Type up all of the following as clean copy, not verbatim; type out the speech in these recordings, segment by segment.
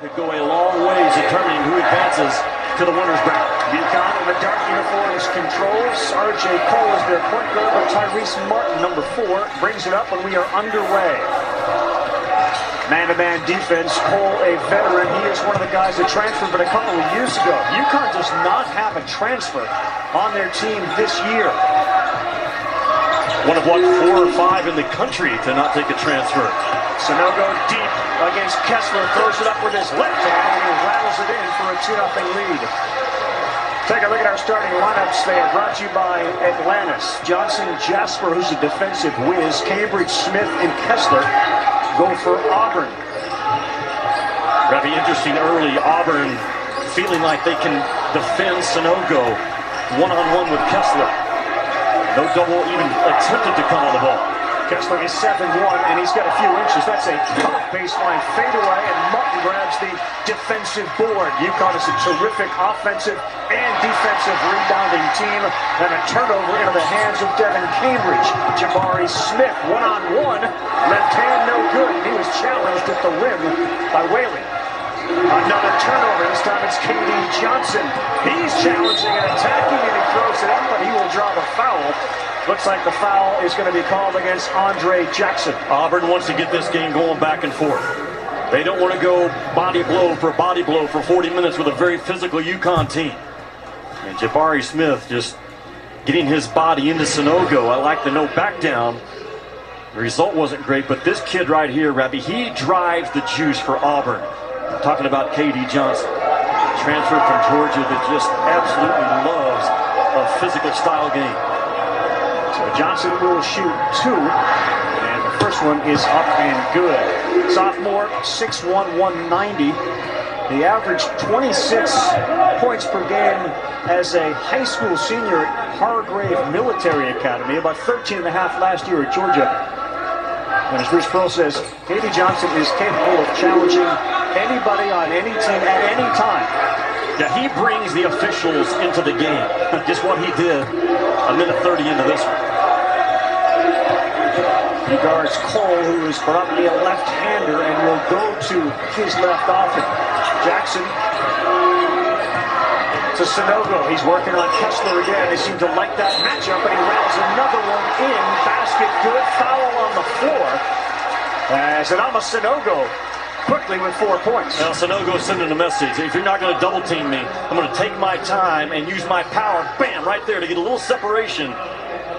could go a long way determining who advances to the winner's bracket. UConn in the dark uniforms controls. R.J. Cole is their point guard, but Tyrese Martin, number 4, brings it up, and we are underway. Man-to-man defense. Cole, a veteran. He is one of the guys that transferred, but a couple of years ago. UConn does not have a transfer on their team this year. One of what, 4 or 5 in the country to not take a transfer. Sanogo deep against Kessler, throws it up with his left hand, and he rattles it in for a 2-0 lead. Take a look at our starting lineups. They are brought to you by Atlantis. Johnson, Jasper, who's a defensive whiz. Cambridge, Smith, and Kessler go for Auburn. That'd be interesting early. Auburn feeling like they can defend Sanogo one-on-one with Kessler. No double even attempted to come on the ball. Kessler is 7'1", and he's got a few inches. That's a top baseline fadeaway, and Martin grabs the defensive board. UConn is a terrific offensive and defensive rebounding team, and a turnover into the hands of Devin Cambridge. Jabari Smith, one-on-one, left hand no good, and he was challenged at the rim by Whaley. Another turnover, this time it's KD Johnson. He's challenging and attacking, and he throws it up, but he will draw the foul. Looks like the foul is going to be called against Andre Jackson. Auburn wants to get this game going back and forth. They don't want to go body blow for 40 minutes with a very physical UConn team. And Jabari Smith just getting his body into Sanogo. I like the no back down. The result wasn't great, but this kid right here, Rabbi, he drives the juice for Auburn. I'm talking about KD Johnson. Transferred from Georgia that just absolutely loves a physical style game. So Johnson will shoot 2, and the first one is up and good. Sophomore, 6'1", 190. He averaged 26 points per game as a high school senior at Hargrave Military Academy, about 13 and a half last year at Georgia. And as Bruce Pearl says, KD Johnson is capable of challenging anybody on any team at any time. Yeah, he brings the officials into the game. Just what he did a minute 30 into this one. He guards Cole, who is probably a left-hander and will go to his left often. Jackson to Sanogo. He's working on Kessler again. They seem to like that matchup, and he rattles another one in. Basket good. Foul on the floor. As Adama Sanogo quickly with 4 points. Now Sanogo's sending a message. If you're not going to double team me, I'm going to take my time and use my power. Bam, right there to get a little separation.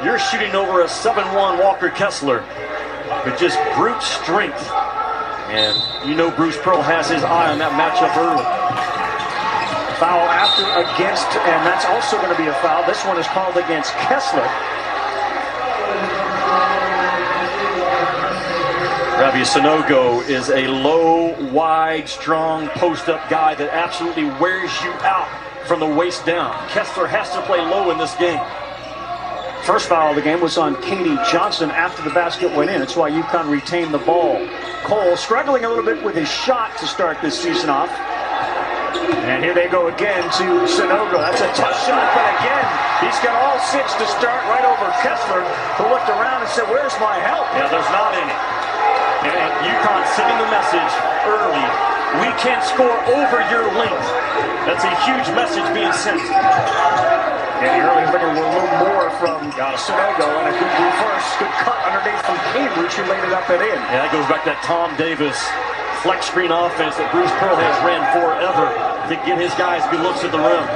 You're shooting over a 7'1" Walker Kessler with just brute strength. And you know Bruce Pearl has his eye on that matchup early. Foul after against, and that's also going to be a foul. This one is called against Kessler. Rabbi, Sanogo is a low, wide, strong, post-up guy that absolutely wears you out from the waist down. Kessler has to play low in this game. First foul of the game was on KD Johnson after the basket went in. That's why UConn retained the ball. Cole struggling a little bit with his shot to start this season off. And here they go again to Sanogo. That's a tough shot, but again, he's got all 6 to start right over Kessler, who looked around and said, "Where's my help?" Yeah, there's not any. And UConn sending the message early, we can't score over your length. That's a huge message being sent. And the early looking a little more from Sanogo, and a good reverse, good cut underneath from Cambridge, who laid it up and in. Yeah, that goes back to that Tom Davis flex screen offense that Bruce Pearl has ran forever to get his guys good looks at the rim.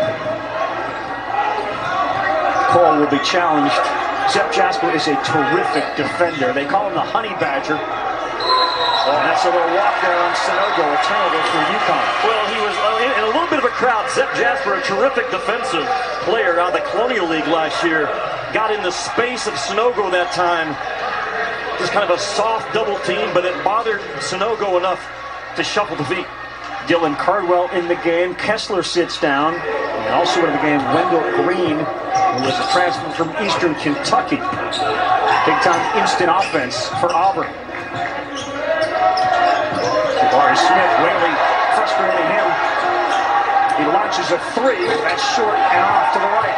Cole will be challenged. Zep Jasper is a terrific defender. They call him the Honey Badger. And that's a little walk there on Sanogo, a turnover for UConn. Well, he was in a little bit of a crowd. Zep Jasper, a terrific defensive player out of the Colonial League last year, got in the space of Sanogo that time. Just kind of a soft double team, but it bothered Sanogo enough to shuffle the feet. Dylan Cardwell in the game. Kessler sits down. And also in the game, Wendell Green, who was a transfer from Eastern Kentucky. Big-time instant offense for Auburn. Jabari Smith, Whaley frustrating him. He launches a 3. That's short and off to the right.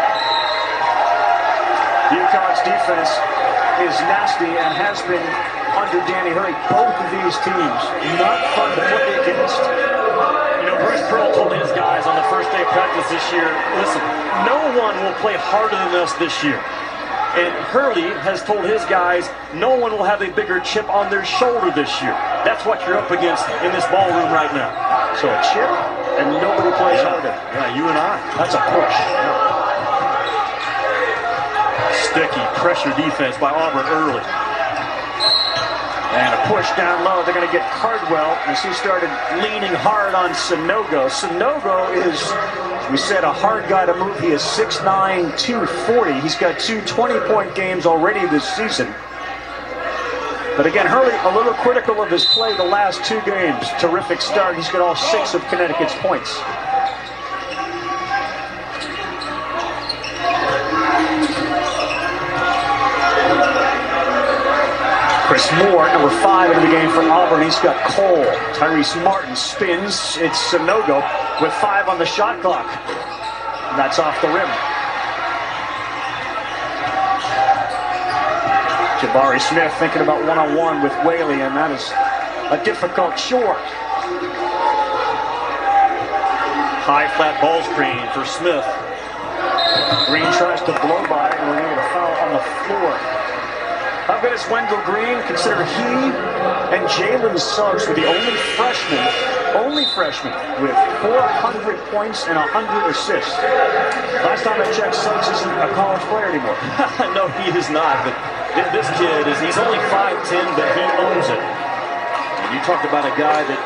UConn's defense is nasty and has been under Danny Hurley. Both of these teams not fun to play against. say at practice this year, listen, no one will play harder than us this year. And Hurley has told his guys, no one will have a bigger chip on their shoulder this year. That's what you're up against in this ballroom right now. So a chip, and nobody plays harder. Yeah, you and I. That's a push. Sticky pressure defense by Auburn early. And a push down low. They're going to get Cardwell as he started leaning hard on Sanogo. Sanogo is, we said, a hard guy to move. He is 6'9", 240. He's got 2 20-point games already this season. But again, Hurley a little critical of his play the last 2 games. Terrific start. He's got all 6 of Connecticut's points. Chris Moore, number 5 into the game for Auburn. He's got Cole. Tyrese Martin spins. It's Sanogo with 5 on the shot clock. And that's off the rim. Jabari Smith thinking about one-on-one with Whaley, and that is a difficult chore. High flat ball screen for Smith. Green tries to blow by, and we're going to get a foul on the floor. How good is Wendell Green? Consider he and Jalen Suggs were the only freshmen with 400 points and 100 assists. Last time I checked, Suggs isn't a college player anymore. No, he is not. But this kid he's only 5'10", but he owns it. And you talked about a guy that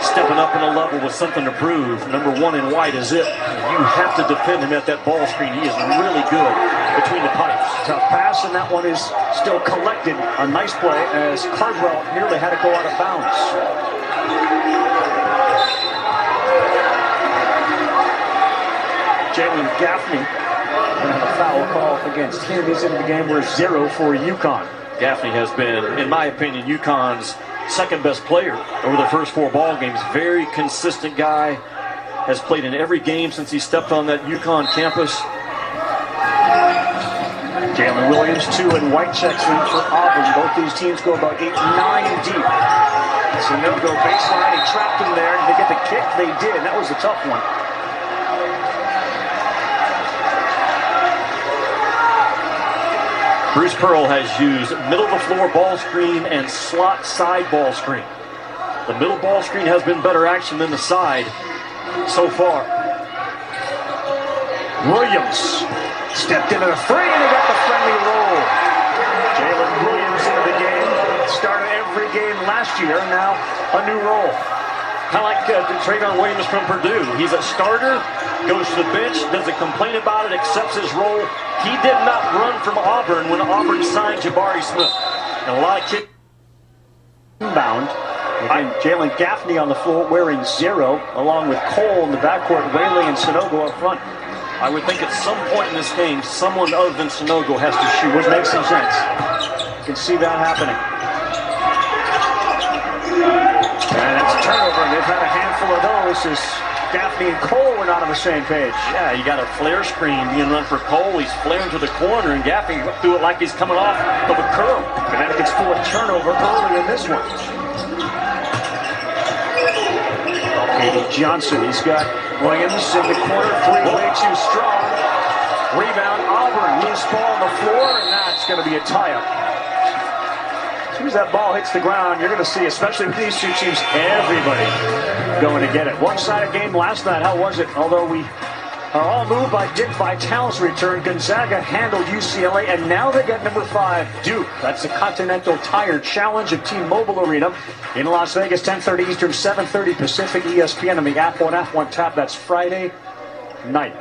stepping up in a level with something to prove. Number 1 in white is it. You have to defend him at that ball screen. He is really good between the pipes. Tough pass, and that one is still collected. A nice play as Cardwell nearly had to go out of bounds. Jalen Gaffney going to have a foul call against him. He's in the game. We're 0 for UConn. Gaffney has been, in my opinion, UConn's second best player over the first 4 ball games. Very consistent guy. Has played in every game since he stepped on that UConn campus. Jalen Williams, 2 and white checks in for Auburn. Both these teams go about 8-9 deep. Sanogo baseline, he trapped him there. Did they get the kick? They did. That was a tough one. Bruce Pearl has used middle of the floor ball screen and slot side ball screen. The middle ball screen has been better action than the side so far. Williams stepped into the 3 and he got the friendly roll. Jalen Williams into the game. Started every game last year, now a new role. Kind of like Travion Williams from Purdue. He's a starter, goes to the bench, doesn't complain about it, accepts his role. He did not run from Auburn when Auburn signed Jabari Smith. And a lot of kick. Inbound. And Jalen Gaffney on the floor wearing 0, along with Cole in the backcourt, Whaley and Sanogo up front. I would think at some point in this game, someone other than Sanogo has to shoot. Would make some sense. You can see that happening. And that's a turnover. They've had a handful of those as Gaffney and Cole were not on the same page. Yeah, you got a flare screen being run for Cole. He's flaring to the corner, and Gaffney threw it like he's coming off of a curl. Connecticut's 4th turnover early in this one. Katie Johnson, he's got Williams in the corner, 3 way too strong. Rebound, Auburn, loose ball on the floor, and that's going to be a tie-up. As soon as that ball hits the ground, you're going to see, especially with these 2 teams, everybody going to get it. One-sided game last night, how was it? Although we are all moved by Dick Vitale's return, Gonzaga handled UCLA, and now they got number 5, Duke. That's the Continental Tire Challenge at T-Mobile Arena in Las Vegas, 10:30 Eastern, 7:30 Pacific, ESPN on the App One tap. That's Friday night.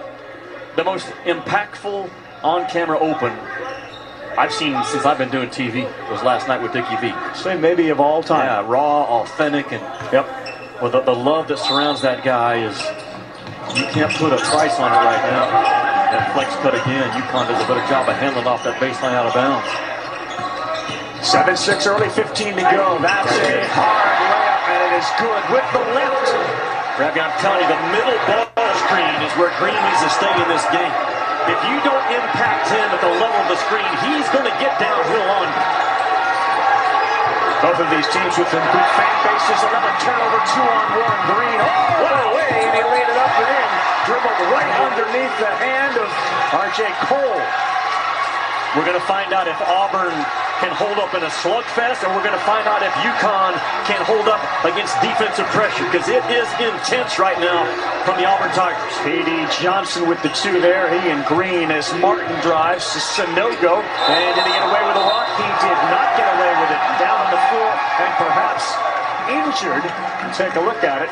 The most impactful on-camera open I've seen since I've been doing TV was last night with Dickie V. Say maybe of all time. Yeah, raw, authentic, and well, the love that surrounds that guy is, you can't put a price on it right now. That flex cut again. UConn does a better job of handling off that baseline out of bounds. 7-6 early, 15 to go. That's a hard layup, and it is good with the left. Rabbi, I'm telling you, the middle ball screen is where Green needs to stay in this game. If you don't impact him at the level of the screen, he's going to get downhill on you. Both of these teams with some good fan bases. Another turnover, 2-on-1. Green all the way, and he laid it up and in. dribbled right underneath the hand of R.J. Cole. We're going to find out if Auburn can hold up in a slugfest, and we're going to find out if UConn can hold up against defensive pressure, because it is intense right now from the Auburn Tigers. K.D. Johnson with the two there, he and Green as Martin drives to Sanogo. And did he get away with a rock? He did not get away with it. Down on the floor and perhaps injured. Take a look at it.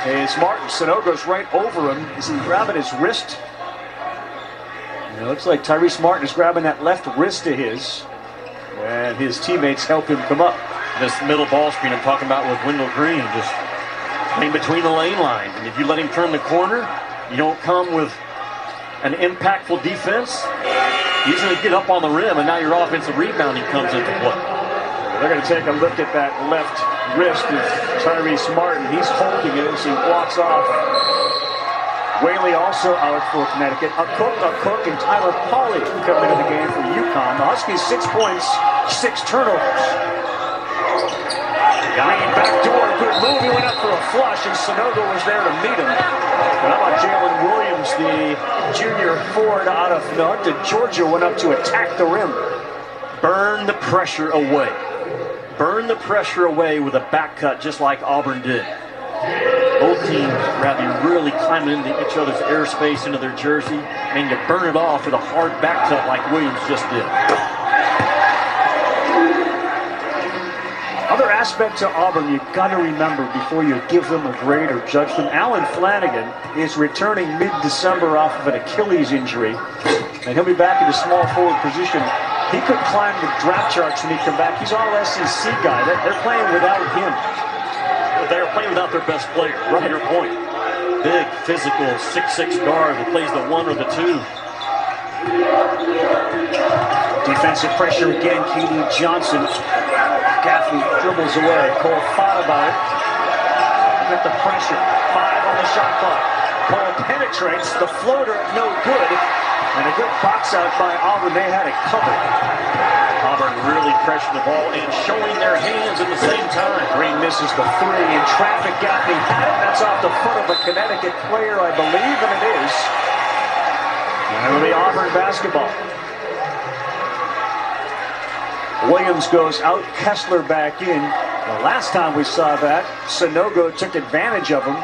As Martin, Sanogo's right over him. Is he grabbing his wrist? It looks like Tyrese Martin is grabbing that left wrist of his, and his teammates help him come up. This middle ball screen I'm talking about with Wendell Green, just playing between the lane lines. And if you let him turn the corner, you don't come with an impactful defense. He's going to get up on the rim, and now your offensive rebounding comes into play. They're going to take a look at that left wrist of Tyrese Martin. He's holding it as he walks off. Whaley also out for Connecticut. A Cook, and Tyler Pauly coming into the game for UConn. The Huskies 6 points, 6 turnovers. Green backdoor, good move. He went up for a flush, and Sanogo was there to meet him. But how about Jalen Williams, the junior forward out of Georgia, went up to attack the rim. Burn the pressure away. Burn the pressure away with a back cut, just like Auburn did. Both teams, rather, really climbing into each other's airspace, into their jersey, and you burn it off with a hard back cut like Williams just did. Other aspect to Auburn you've got to remember before you give them a grade or judge them. Alan Flanagan is returning mid-December off of an Achilles injury, and he'll be back in a small forward position. He could climb the draft charts when he comes back. He's all SEC guy. They're playing without him. They're playing without their best player, right. To your point. Big, physical, 6'6" guard that plays the 1 or the 2. Defensive pressure again, K.D. Johnson. Gaffney dribbles away. Cole thought about it. Look at the pressure. 5 on the shot clock. Cole penetrates. The floater, no good. And a good box out by Auburn. They had it covered. Auburn really pressuring the ball and showing their hands at the same time. Green misses the 3 in traffic. Gaffney had it. That's off the foot of a Connecticut player, I believe, and it is. And it'll be Auburn basketball. Williams goes out, Kessler back in. The last time we saw that, Sanogo took advantage of him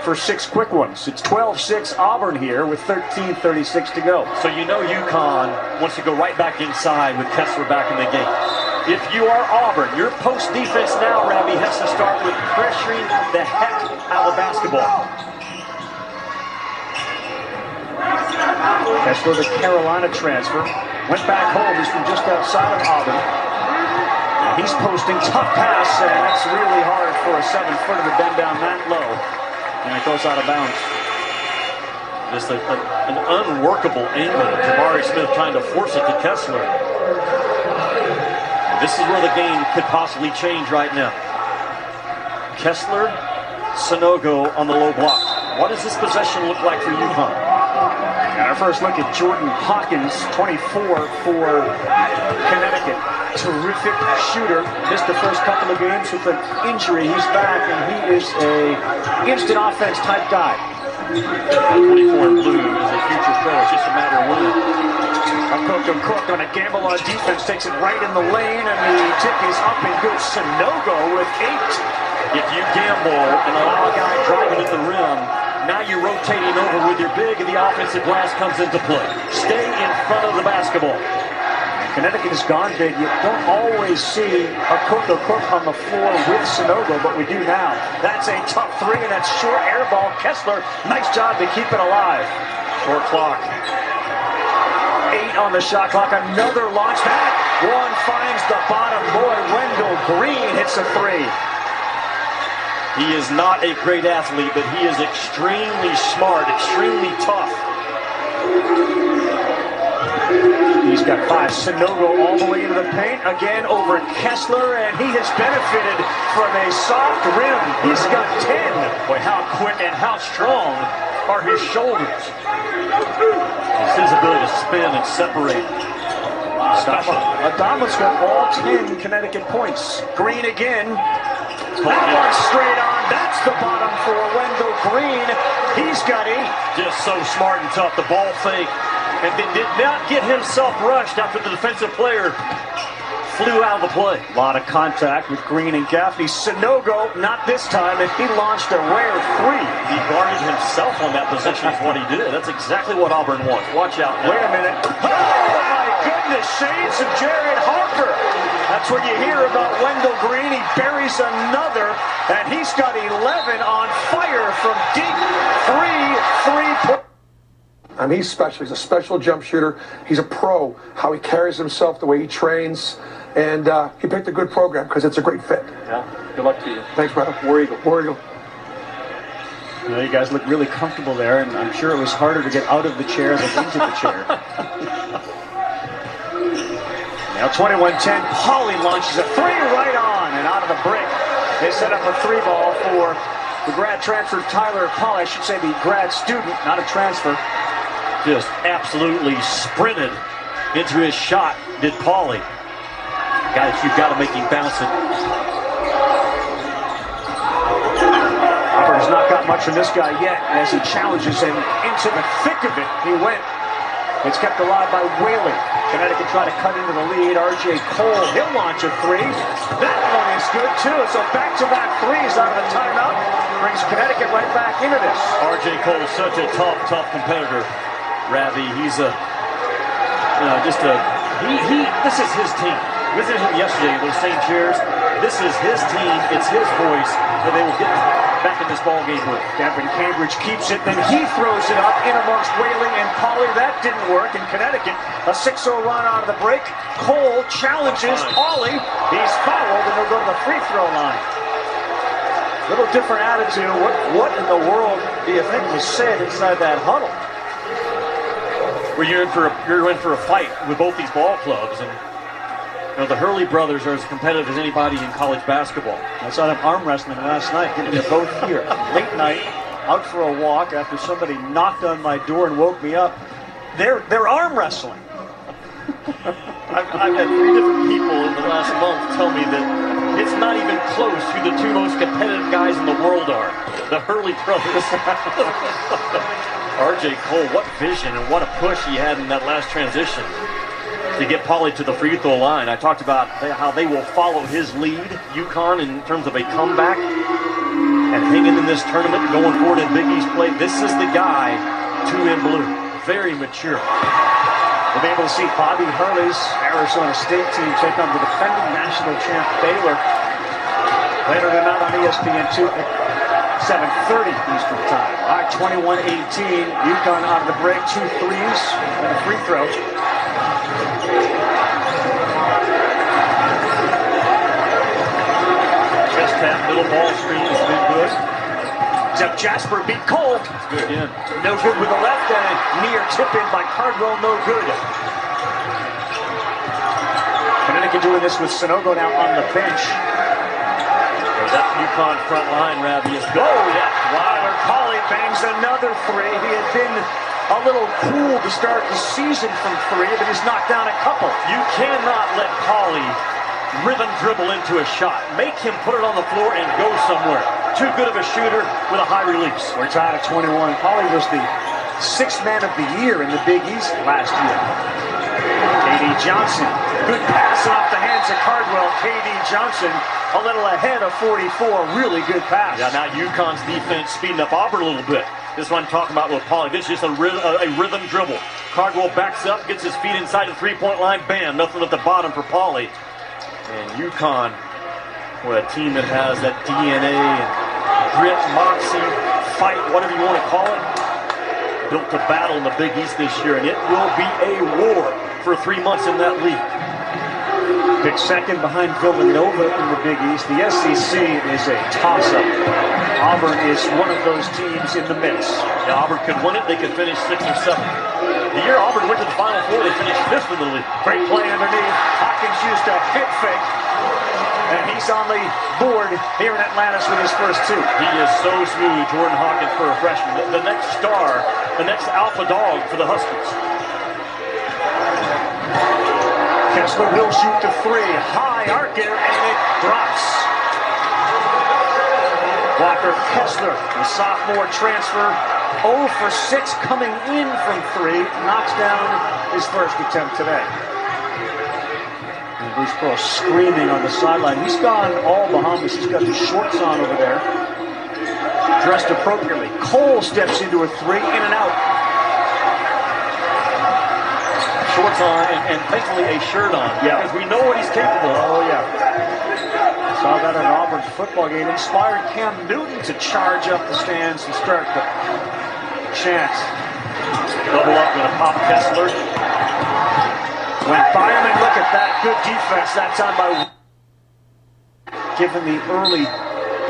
for 6 quick ones. It's 12-6 Auburn here with 13:36 to go. So you know UConn wants to go right back inside with Kessler back in the game. If you are Auburn, your post defense now, Rabbi, has to start with pressuring the heck out of basketball. Kessler, the Carolina transfer, went back home. He's from just outside of Auburn. And he's posting tough pass, and that's really hard for a 7-footer to bend down that low. And it goes out of bounds. Just an unworkable angle. Jabari Smith trying to force it to Kessler. And this is where the game could possibly change right now. Kessler, Sanogo on the low block. What does this possession look like for UConn? And our first look at Jordan Hawkins, 24 for Connecticut. Terrific shooter. Missed the first couple of games with an injury. He's back, and he is a instant offense type guy. 24 in blue is a future pro. It's just a matter of when. A Cook on a gamble on defense takes it right in the lane, and the tip is up and good. Sanogo with 8. If you gamble and allow a guy driving at the rim, now you're rotating over with your big, and the offensive glass comes into play. Stay in front of the basketball. Connecticut has gone big. You don't always see a Cook on the floor with Sanogo, but we do now. That's a tough 3, and that's short air ball. Kessler, nice job to keep it alive. Short clock. 8 on the shot clock. Another launch back. One finds the bottom boy. Wendell Green hits a 3. He is not a great athlete, but he is extremely smart, extremely tough. He's got 5. Sanogo all the way into the paint. Again over Kessler, and he has benefited from a soft rim. He's got 10. Boy, how quick and how strong are his shoulders. It's his ability to spin and separate. Adama's got all 10 Connecticut points. Green again. That one straight on. That's the bottom for Wendell Green. He's got 8. Just so smart and tough. The ball fake. And did not get himself rushed after the defensive player flew out of the play. A lot of contact with Green and Gaffney. Sunogo, not this time, and he launched a rare 3. He guarded himself on that position is what he did. That's exactly what Auburn wants. Watch out now. Wait a minute. Oh, my goodness. Shades of Jared Harper. That's what you hear about Wendell Green. He buries another, and he's got 11 on fire from deep. 3-3. I mean, he's special. He's a special jump shooter. He's a pro. How he carries himself, the way he trains. And he picked a good program because it's a great fit. Yeah. Good luck to you. Thanks, brother. War Eagle. War Eagle. You know, you guys look really comfortable there, and I'm sure it was harder to get out of the chair than into the chair. Now 21-10, Pauly launches a 3 right on and out of the break. They set up a 3 ball for the grad transfer Tyler Pauly. I should say the grad student, not a transfer. Just absolutely sprinted into his shot, did Pauly. Guys, you've got to make him bounce it. Auburn's not got much from this guy yet, and as he challenges him into the thick of it, he went. It's kept alive by Whaley. Connecticut try to cut into the lead. R.J. Cole, he'll launch a 3. That one is good, too. So back-to-back 3s out of the timeout. Brings Connecticut right back into this. R.J. Cole is such a tough competitor. Ravi, he's this is his team. Visited him yesterday in those same chairs. This is his team. It's his voice that they will get back in this ball game with. Devin Cambridge keeps it, then he throws it up in amongst Whaling and Pauly. That didn't work. In Connecticut, a 6-0 run out of the break. Cole challenges Pauly. He's fouled, and they'll go to the free throw line. Little different attitude. What in the world do you think was said inside that huddle? Well, you're in for a fight with both these ball clubs, and you know, the Hurley brothers are as competitive as anybody in college basketball. I saw them arm wrestling last night, getting them both here. Late night, out for a walk after somebody knocked on my door and woke me up. They're arm wrestling. I've had 3 different people in the last month tell me that it's not even close who the 2 most competitive guys in the world are. The Hurley brothers. R.J. Cole, what vision and what a push he had in that last transition to get Pauly to the free throw line. I talked about how they will follow his lead, UConn, in terms of a comeback and hanging in this tournament, going forward in Big East play. This is the guy, 2 in blue. Very mature. We'll be able to see Bobby Hurley's Arizona State team take on the defending national champ Baylor later tonight on ESPN2 at 7:30 Eastern time. All right, 21-18. UConn out of the break, 2 threes and a free throw. Just that middle ball screen has been good. Except Jasper beat Cole. It's good again. No good with the left, and near tip in by Cardwell, no good. Connecticut doing this with Sunogo now on the bench. That UConn front line, Ravi, is good. Oh, yeah. Tyler Pauly bangs another 3. He had been a little cool to start the season from 3, but he's knocked down a couple. You cannot let Pauly rhythm dribble into a shot. Make him put it on the floor and go somewhere. Too good of a shooter with a high release. We're tied at 21. Pauly was the 6th man of the year in the Big East last year. K.D. Johnson, good pass off the hands of Cardwell. K.D. Johnson a little ahead of 44. Really good pass. Yeah, now UConn's defense speeding up Auburn a little bit. This is what I'm talking about with Pauly. This is just a rhythm dribble. Cardwell backs up, gets his feet inside the three-point line. Bam, nothing at the bottom for Pauly. And UConn, what a team that has that DNA and grit, moxie, fight, whatever you want to call it. Built to battle in the Big East this year, and it will be a war for 3 months in that league. Picked second behind Villanova in the Big East. The SEC is a toss-up. Auburn is one of those teams in the mix. Yeah, Auburn could win it. They could finish 6th or 7th. The year Auburn went to the Final Four, they finished 5th in the league. Great play underneath. Hawkins used a hip fake. And he's on the board here in Atlantis with his first 2. He is so smooth, Jordan Hawkins, for a freshman. The next star, the next alpha dog for the Huskies. Kessler will shoot the 3. High arc it, and it drops. Walker Kessler, the sophomore transfer, 0 for 6 coming in from 3, knocks down his first attempt today. And Bruce Pearl screaming on the sideline. He's gone all Bahamas. He's got his shorts on over there, dressed appropriately. Cole steps into a 3, in and out. Shorts on and thankfully a shirt on. Yeah. Because we know what he's capable of. Oh, yeah. Saw that at Auburn's football game. Inspired Cam Newton to charge up the stands and start the chant. Double up, going to pop Kessler. Went by him, and look at that. Good defense that time by... Given the early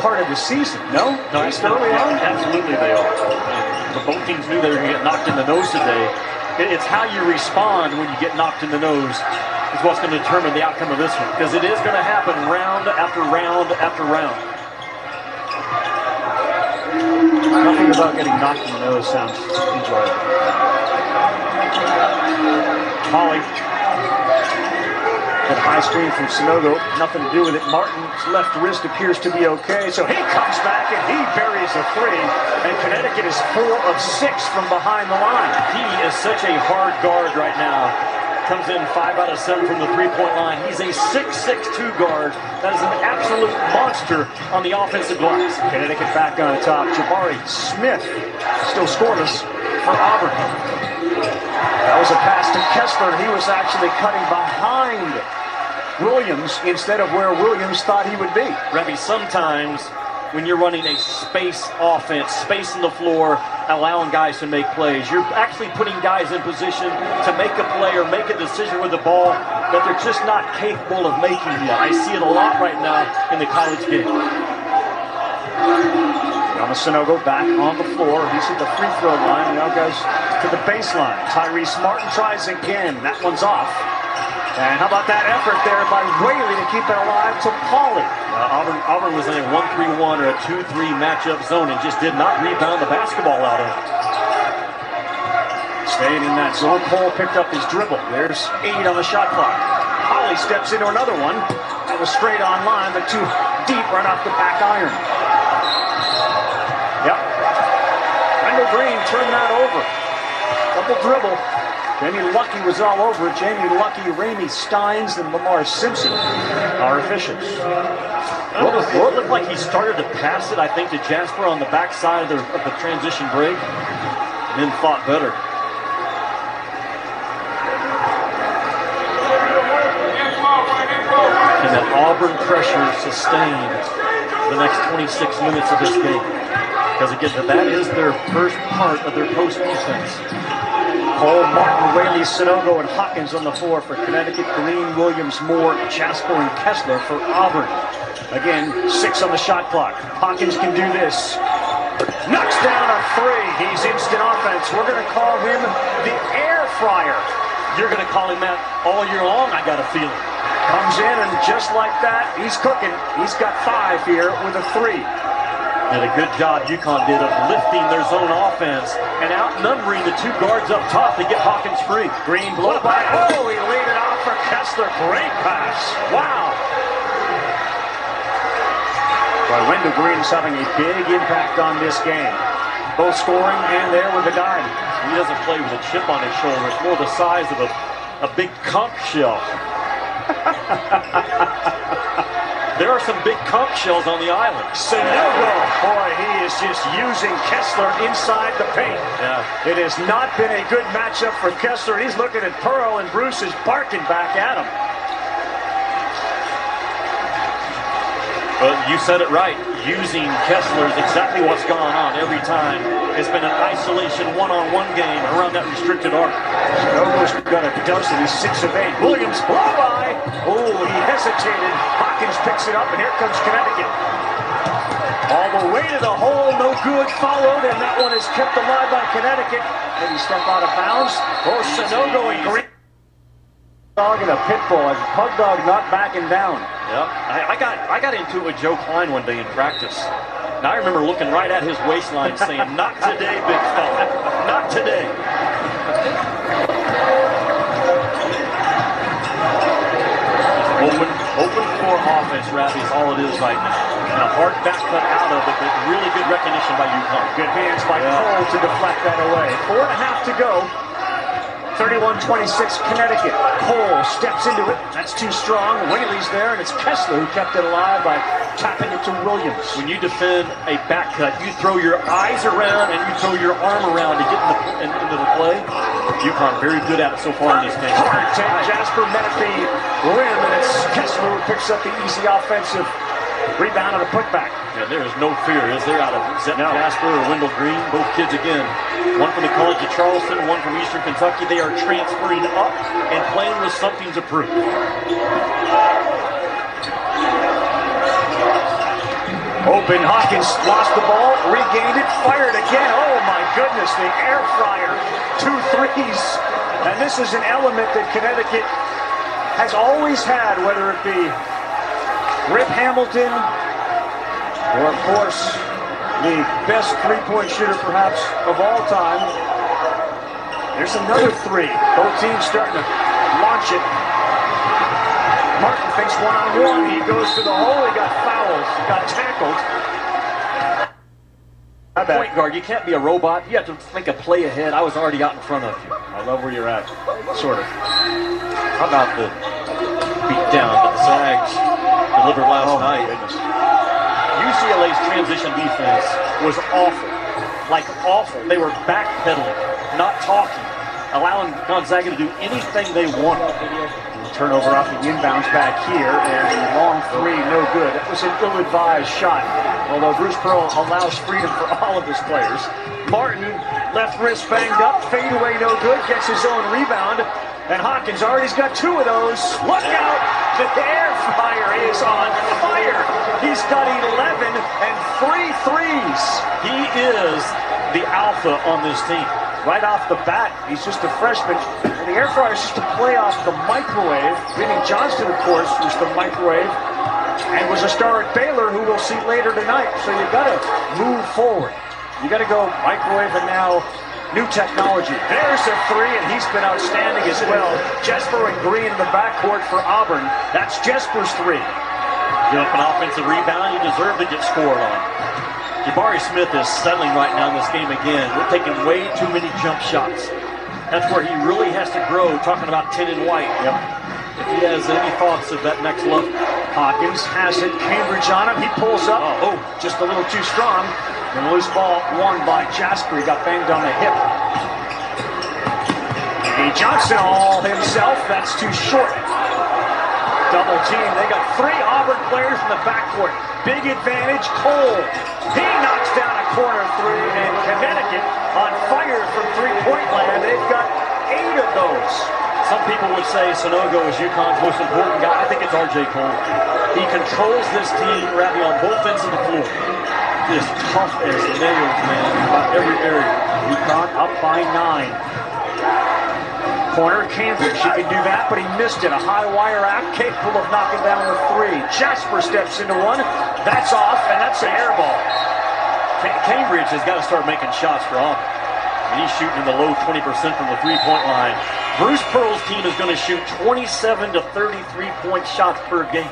part of the season. No? Just early on? Absolutely they are. But both teams knew they were going to get knocked in the nose today. It's how you respond when you get knocked in the nose is what's going to determine the outcome of this one. Because it is going to happen round after round after round. Nothing about getting knocked in the nose sounds enjoyable. Holly. Good high screen from Sanogo. Nothing to do with it. Martin's left wrist appears to be okay. So he comes back and he buries a 3. And Connecticut is 4 of 6 from behind the line. He is such a hard guard right now. Comes in 5 out of 7 from the 3-point line. He's a 6'6" guard. That is an absolute monster on the offensive glass. Connecticut back on top. Jabari Smith still scoreless for Auburn. That was a pass to Kessler. He was actually cutting behind Williams instead of where Williams thought he would be. Rebby, sometimes when you're running a space offense, space in the floor, allowing guys to make plays, you're actually putting guys in position to make a play or make a decision with the ball that they're just not capable of making yet. I see it a lot right now in the college game. Sanogo back on the floor. He's at the free throw line. Now goes to the baseline. Tyrese Martin tries again. That one's off. And how about that effort there by Whaley to keep it alive to Pauly? Auburn was in a 1-3-1 or a 2-3 matchup zone and just did not rebound the basketball out of it. Staying in that zone. Cole picked up his dribble. There's 8 on the shot clock. Pauly steps into another one. That was straight on line, but too deep right off the back iron. Yep. Wendell Green turned that over. Double dribble. Jamie Lucky was all over it. Jamie Lucky, Ramey Steins, and Lamar Simpson are officials. Well, it looked like he started to pass it, I think, to Jasper on the backside of the transition break, and then fought better. Can that Auburn pressure sustain the next 26 minutes of this game? Because again, that is their first part of their post defense. Cole, Martin, Whaley, Sanogo, and Hawkins on the floor for Connecticut. Green, Williams, Moore, Jasper, and Kessler for Auburn. Again, 6 on the shot clock. Hawkins can do this. Knocks down a 3. He's instant offense. We're going to call him the air fryer. You're going to call him that all year long, I got a feeling. Comes in, and just like that, he's cooking. He's got 5 here with a 3. Did a good job UConn did of lifting their zone offense and outnumbering the 2 guards up top to get Hawkins free. Green blow by. Oh, he laid it off for Kessler. Great pass. Wow. Well, Wendell Green's having a big impact on this game. Both scoring and there with the guard. He doesn't play with a chip on his shoulder. It's more the size of a big conch shell. There are some big conch shells on the island. Sanogo, boy, he is just using Kessler inside the paint. Yeah. It has not been a good matchup for Kessler. He's looking at Pearl, and Bruce is barking back at him. But you said it right. Using Kessler is exactly what's gone on every time. It's been an isolation one-on-one game around that restricted arc. Sanogo's got a dozen. He's 6 of 8. Williams blow by. Oh, he hesitated. Hawkins picks it up, and here comes Connecticut. All the way to the hole, no good. Followed, and that one is kept alive by Connecticut. Maybe step out of bounds. Oh, Sanogo and Green. Dog and a pit bull. A pug dog not backing down. Yep. I got into it with Joe Klein one day in practice. Now I remember looking right at his waistline saying, "Not today, big fella. Not today." Open floor offense, Ravi, is all it is right now. And a hard back cut out of it, but really good recognition by UConn. Good hands by Cole to deflect that away. 4.5 to go. 31-26 Connecticut. Cole steps into it. That's too strong. Whaley's there, and it's Kessler who kept it alive by tapping it to Williams. When you defend a back cut, you throw your eyes around and you throw your arm around to get into the play. UConn very good at it so far in this game. Hard take. Jasper met at the rim, and it's Kessler who picks up the easy offensive rebound on a putback. Yeah, there is no fear, is there, out of Jasper or Wendell Green? Both kids again. One from the College of Charleston, one from Eastern Kentucky. They are transferring up and playing with something to prove. Open, Hawkins lost the ball, regained it, fired again. Oh my goodness, the air fryer. 2 threes. And this is an element that Connecticut has always had, whether it be Rip Hamilton, or of course, the best three-point shooter perhaps of all time. There's another 3. Both teams starting to launch it. Martin thinks one-on-one. He goes to the hole. He got fouled. He got tackled. Point guard, you can't be a robot. You have to think a play ahead. I was already out in front of you. I love where you're at, sort of. How about the beat down that the Zags delivered last night? UCLA's transition defense was awful. Like awful. They were backpedaling, not talking, allowing Gonzaga to do anything they wanted. Turnover off the inbounds back here, and the long 3, no good. That was an ill-advised shot, although Bruce Pearl allows freedom for all of his players. Martin, left wrist banged up, fadeaway no good, gets his own rebound, and Hawkins already's got 2 of those. Look out! The air fryer is on fire! He's got 11 and 3 threes. He is the alpha on this team. Right off the bat, he's just a freshman. And the air fryer is just a play off the microwave. Vinny Johnston, of course, was the microwave and was a star at Baylor, who we'll see later tonight. So you got to move forward. You got to go microwave, and now new technology. There's a 3, and he's been outstanding as well. Jesper and Green in the backcourt for Auburn. That's Jesper's 3. Give up an offensive rebound, you deserve to get scored on. Jabari Smith is settling right now in this game again. We're taking way too many jump shots. That's where he really has to grow, talking about 10 and white. Yep. If he has any thoughts of that next level. Hawkins has it, Cambridge on him. He pulls up. Oh, just a little too strong. And loose ball won by Jasper. He got banged on the hip. And Johnson all himself. That's too short. Double team. They got 3 Auburn players in the backcourt. Big advantage. Cole. He knocks down a corner 3, and Connecticut on fire from three-point land. They've got 8 of those. Some people would say Sonogo is UConn's most important guy. I think it's R.J. Cole. He controls this team, Ravi, on both ends of the floor. Just tough as nails, man, about every area. UConn up by 9. Corner, Cambridge, he could do that, but he missed it. A high wire act, capable of knocking down the 3. Jasper steps into one. That's off, and that's an air ball. Cambridge has got to start making shots for Auburn. And he's shooting in the low 20% from the three-point line. Bruce Pearl's team is going to shoot 27 to 33-point shots per game.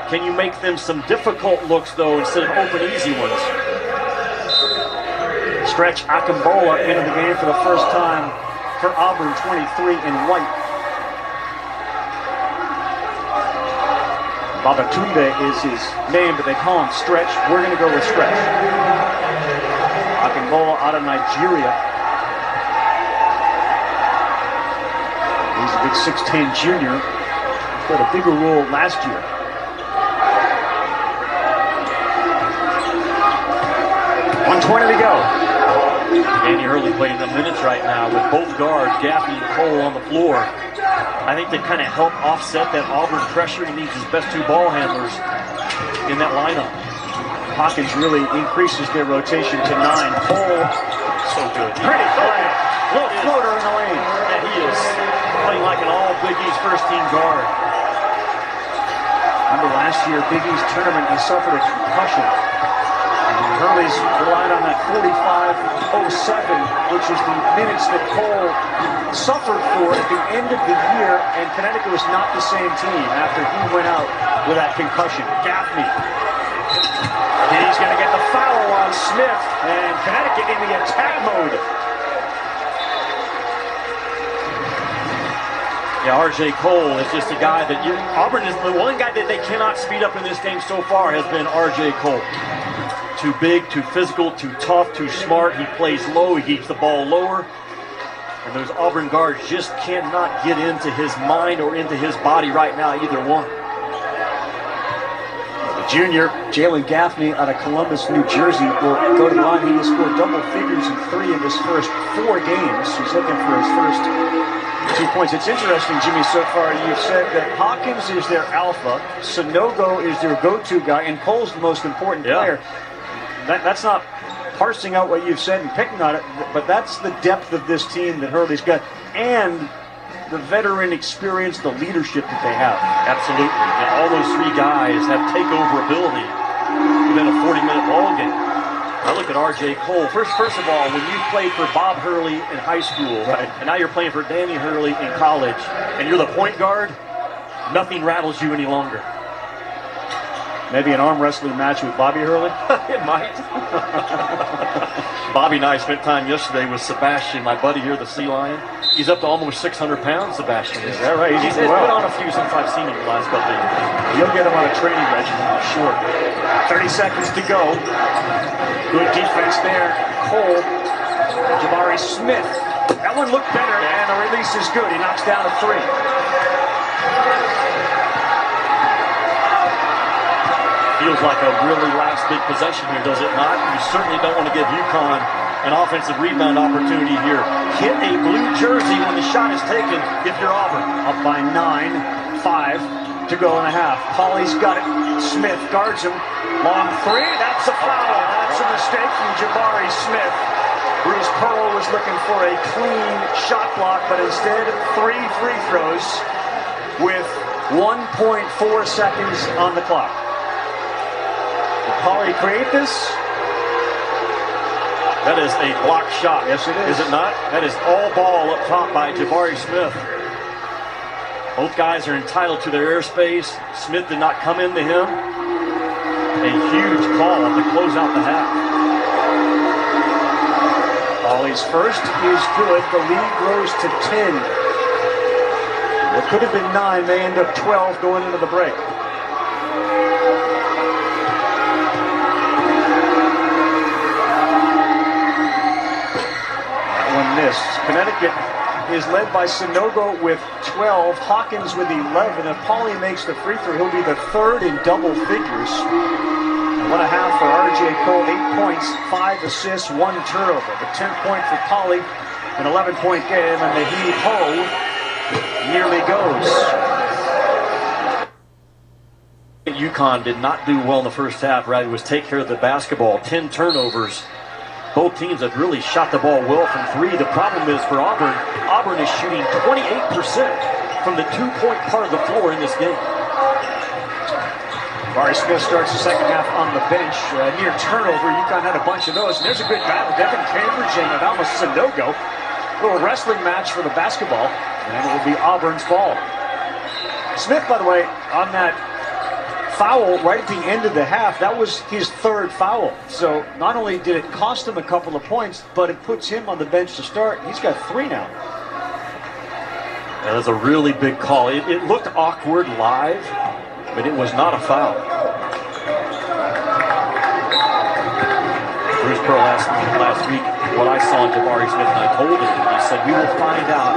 Can you make them some difficult looks, though, instead of open, easy ones? Stretch Akambola into the game for the first time for Auburn, 23 in white. Babatunde is his name, but they call him Stretch. We're going to go with Stretch. Akambola out of Nigeria. He's a big 6'10 junior. Played a bigger role last year. .120 to go. Danny Hurley playing the minutes right now with both guards, Gaffney and Cole, on the floor. I think they kind of help offset that Auburn pressure. He needs his best 2 ball handlers in that lineup. Hawkins really increases their rotation to 9. Cole, so good. Pretty play. Little floater in the lane. And he is playing like an all Big East first-team guard. Remember last year, Big East tournament, he suffered a concussion. Hurley's relied on that 45-07, which is the minutes that Cole suffered for at the end of the year, and Connecticut was not the same team after he went out with that concussion. Gaffney He's going to get the foul on Smith, and Connecticut in the attack mode. Yeah, R.J. Cole is just a guy that Auburn is the one guy that they cannot speed up in this game so far has been R.J. Cole. Too big, too physical, too tough, too smart. He plays low, he keeps the ball lower. And those Auburn guards just cannot get into his mind or into his body right now, either one. The junior, Jalen Gaffney out of Columbus, New Jersey, will go to the line. He has scored double figures in 3 of his first 4 games. He's looking for his first 2 points. It's interesting, Jimmy, so far you've said that Hawkins is their alpha, Sanogo is their go-to guy, and Cole's the most important player. That's not parsing out what you've said and picking on it, but that's the depth of this team that Hurley's got, and the veteran experience, the leadership that they have. Absolutely. And all those 3 guys have takeover ability within a 40-minute ball game. I look at R.J. Cole. First of all, when you played for Bob Hurley in high school, and now you're playing for Danny Hurley in college, and you're the point guard, nothing rattles you any longer. Maybe an arm wrestling match with Bobby Hurley? It might. Bobby and I spent time yesterday with Sebastian, my buddy here, the Sea Lion. He's up to almost 600 pounds, Sebastian. Is that right? He's been on a few since I've seen him the last couple of years. You'll get him on a training regimen, I'm sure. 30 seconds to go. Good defense there. Cole, Jabari Smith. That one looked better, and the release is good. He knocks down a 3. Feels like a really last big possession here, does it not? You certainly don't want to give UConn an offensive rebound opportunity here. Hit a blue jersey when the shot is taken if you're Auburn. Up by 9, 5 to go and a half. Pauley's got it. Smith guards him. Long 3, that's a foul. That's a mistake from Jabari Smith. Bruce Pearl was looking for a clean shot block, but instead 3 free throws with 1.4 seconds on the clock. Pauley create this? That is a block shot. Yes, it is. Is it not? That is all ball up top by Jabari Smith. Both guys are entitled to their airspace. Smith did not come into him. A huge call to close out the half. Pauley's first is good. The lead grows to 10. What could have been 9 may end up 12 going into the break. Missed. Connecticut is led by Sanogo with 12, Hawkins with 11. If Pauley makes the free throw, he'll be the 3rd in double figures. And what a half for R.J. Cole, 8 points, 5 assists, 1 turnover. The 10-point for Pauley, an 11-point game, and the he-ho nearly goes. UConn did not do well in the first half. Rather, was take care of the basketball. 10 turnovers. Both teams have really shot the ball well from 3. The problem is for Auburn, Auburn is shooting 28% from the 2-point part of the floor in this game. Jabari Smith starts the second half on the bench. Near turnover, UConn had a bunch of those. And there's a good battle. Devin Cambridge and Adama Sanogo. A little wrestling match for the basketball. And it will be Auburn's ball. Smith, by the way, on that foul right at the end of the half, that was his 3rd foul. So not only did it cost him a couple of points, but it puts him on the bench to start. He's got 3 now. That was a really big call. It looked awkward live, but it was not a foul. Bruce Pearl asked me last week what I saw in Jabari Smith, and I told him. He said, we will find out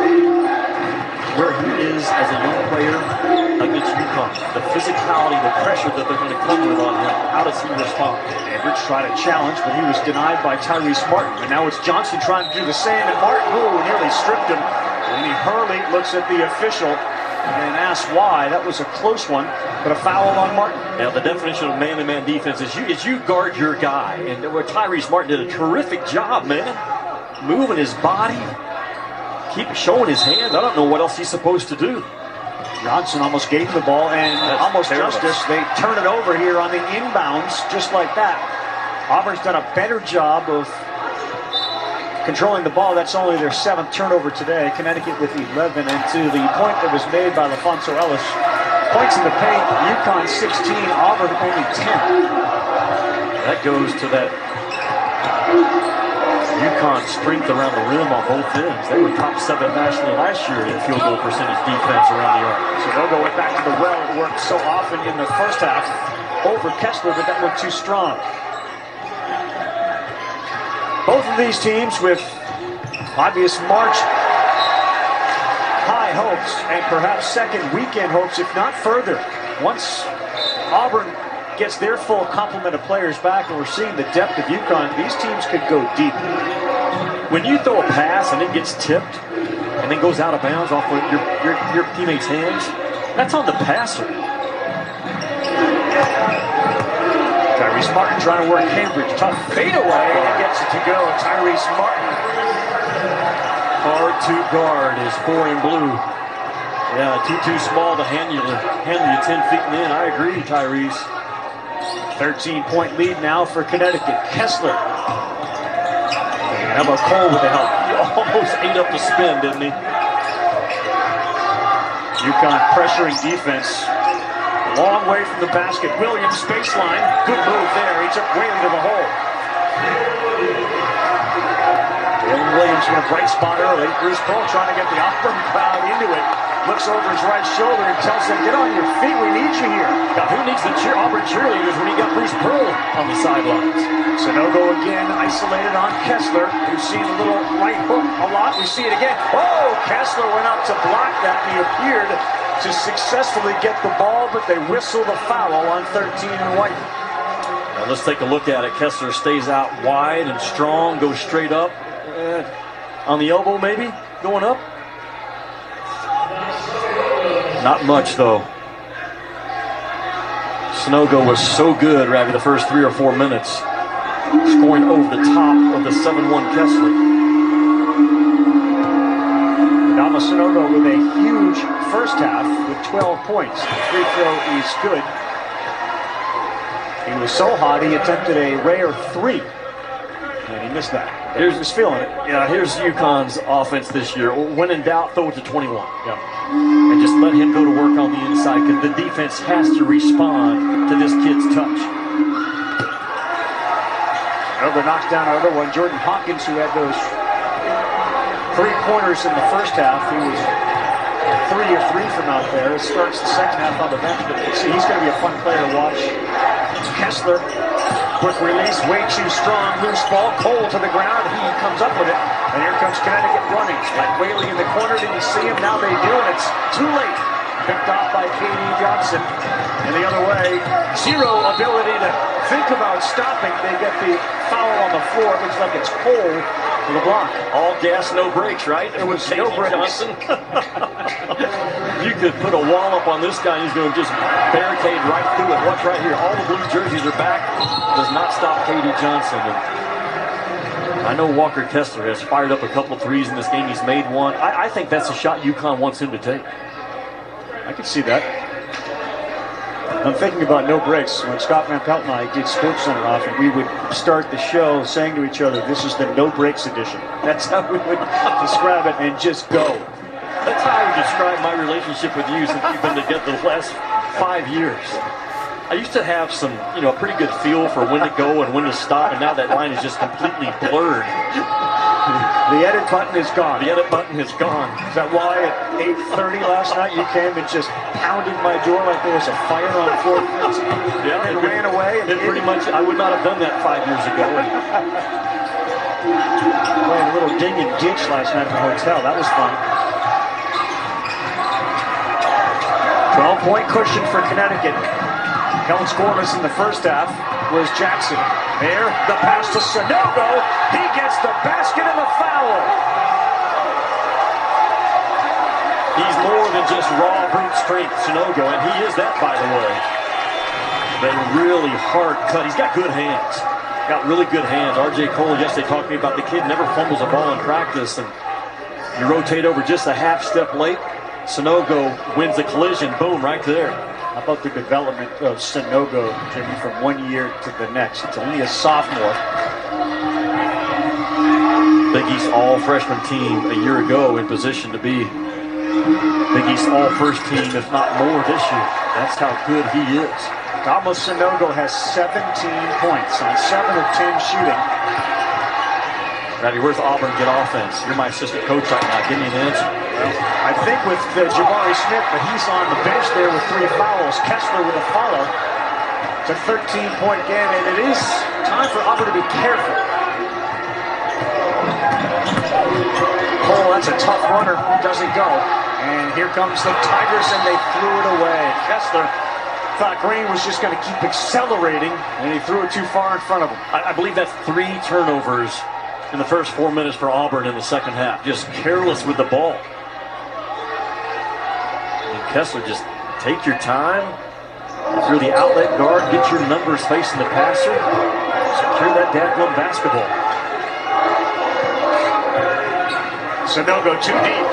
where he is as a young player against UConn. The physicality, the pressure that they're going to come with on him. How does he respond? Cambridge tried a challenge, but he was denied by Tyrese Martin. And now it's Johnson trying to do the same, and Martin, nearly stripped him. And Hurley looks at the official and asks why. That was a close one, but a foul on Martin. Now, the definition of man-to-man defense is you guard your guy. And where Tyrese Martin did a terrific job, man. Moving his body. Keep showing his hands. I don't know what else he's supposed to do. Johnson almost gave him the ball, and almost justice. They turn it over here on the inbounds, just like that. Auburn's done a better job of controlling the ball. That's only their 7th turnover today. Connecticut with 11, and to the point that was made by LaFonso Ellis, points in the paint, UConn 16, Auburn only 10. That goes to that UConn strength around the rim on both ends. They were top 7 nationally last year in field goal percentage defense around the arc. So they'll go back to the well. It worked so often in the first half over Kessler, but that went too strong. Both of these teams with obvious March high hopes and perhaps second weekend hopes, if not further. Once Auburn gets their full complement of players back and we're seeing the depth of UConn, these teams could go deep. When you throw a pass and it gets tipped and then goes out of bounds off of your teammate's hands, that's on the passer. Tyrese Martin trying to work Cambridge. Tough fadeaway and gets it to go. Tyrese Martin. Hard to guard is 4 in blue. Yeah, too small to handle you 10 feet in. I agree, Tyrese. 13-point lead now for Connecticut. Kessler. How about Cole with the help? He almost ate up the spin, didn't he? UConn pressuring defense. Long way from the basket. Williams baseline. Good move there. He took Whalen to the hole. Jalen Williams in a bright spot early. Bruce Pearl trying to get the Auburn crowd into it. Looks over his right shoulder and tells them, get on your feet, we need you here. Now, who needs the Auburn cheerleaders when he got Bruce Pearl on the sidelines? Sanogo again isolated on Kessler. We've seen a little right hook a lot. We see it again. Oh, Kessler went up to block that and he appeared to successfully get the ball, but they whistle the foul on 13 and white. Now let's take a look at it. Kessler stays out wide and strong, goes straight up. On the elbow maybe, going up. Not much though. Sanogo was so good, Ravi, the first 3 or 4 minutes, scoring over the top of the 7-1 Kessler. Adama Sanogo with a huge first half with 12 points. The free throw is good. He was so hot he attempted a rare 3. And he missed that. He was feeling it. Yeah, here's UConn's offense this year. When in doubt, throw it to 21. Yeah. And just let him go to work on the inside because the defense has to respond to this kid's touch. Over knocks down another one. Jordan Hawkins, who had those 3-pointers in the first half, he was 3 of 3 from out there. Starts the second half on the bench, but see, he's going to be a fun player to watch. Kessler, quick release, way too strong, loose ball, Cole to the ground, he comes up with it, and here comes Connecticut running. Like Whaley in the corner, did you see him? Now they do, and it's too late. Picked off by K.D. Johnson. And the other way, zero ability to think about stopping. They get the foul on the floor. It looks like it's Cole to the block. All gas, no brakes, right? It was no brakes. Johnson. You could put a wall up on this guy, and he's going to just barricade right through it. Watch right here. All the blue jerseys are back. Does not stop K.D. Johnson. And I know Walker Kessler has fired up a couple of threes in this game. He's made one. I think that's a shot UConn wants him to take. I can see that. I'm thinking about no breaks. When Scott Van Pelt and I did SportsCenter often, we would start the show saying to each other, this is the no breaks edition. That's how we would describe it, and just go. That's how I would describe my relationship with you since we've been together the last 5 years. I used to have some, a pretty good feel for when to go and when to stop, and now that line is just completely blurred. The edit button is gone. The edit button is gone. Is that why at 8:30 last night you came and just pounded my door like there was a fire on 415? Yeah, and ran away? And pretty much, I would not have done that 5 years ago. Playing a little ding and ditch last night at the hotel. That was fun. 12-point cushion for Connecticut. Held scoreless in the first half was Jackson. There, the pass to Sanogo. He gets the basket and the foul. He's more than just raw brute strength, Sanogo, and he is that, by the way. But really hard cut. He's got good hands. Got really good hands. R.J. Cole yesterday talked to me about the kid never fumbles a ball in practice, and you rotate over just a half step late. Sanogo wins the collision. Boom, right there. How about the development of Sanogo, Jimmy, from 1 year to the next? It's only a sophomore. Big East all-freshman team a year ago in position to be Big East all-first team, if not more, this year. That's how good he is. Damo Sanogo has 17 points on 7 of 10 shooting. Ratty, where's Auburn get offense? You're my assistant coach right now. Give me an answer. Well, I think with Jabari Smith, but he's on the bench there with 3 fouls. Kessler with a follow. It's a 13-point game, and it is time for Auburn to be careful. Cole, that's a tough runner. Doesn't go. And here comes the Tigers, and they threw it away. Kessler thought Green was just going to keep accelerating, and he threw it too far in front of him. I believe that's 3 turnovers in the first 4 minutes for Auburn in the second half. Just careless with the ball. And Kessler, just take your time. If you're the outlet guard, get your numbers facing the passer. Secure that dadgum basketball. Sanogo too deep.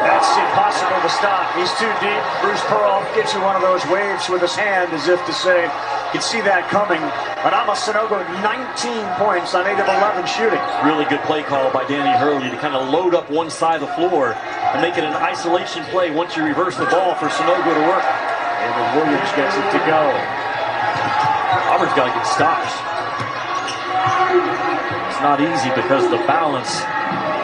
That's impossible to stop. He's too deep. Bruce Pearl gets you one of those waves with his hand as if to say, you can see that coming. But Sanogo, 19 points on 8 of 11 shooting. Really good play call by Danny Hurley to kind of load up one side of the floor and make it an isolation play once you reverse the ball for Sanogo to work. And then Williams gets it to go. Auburn's got to get stops. It's not easy because the balance,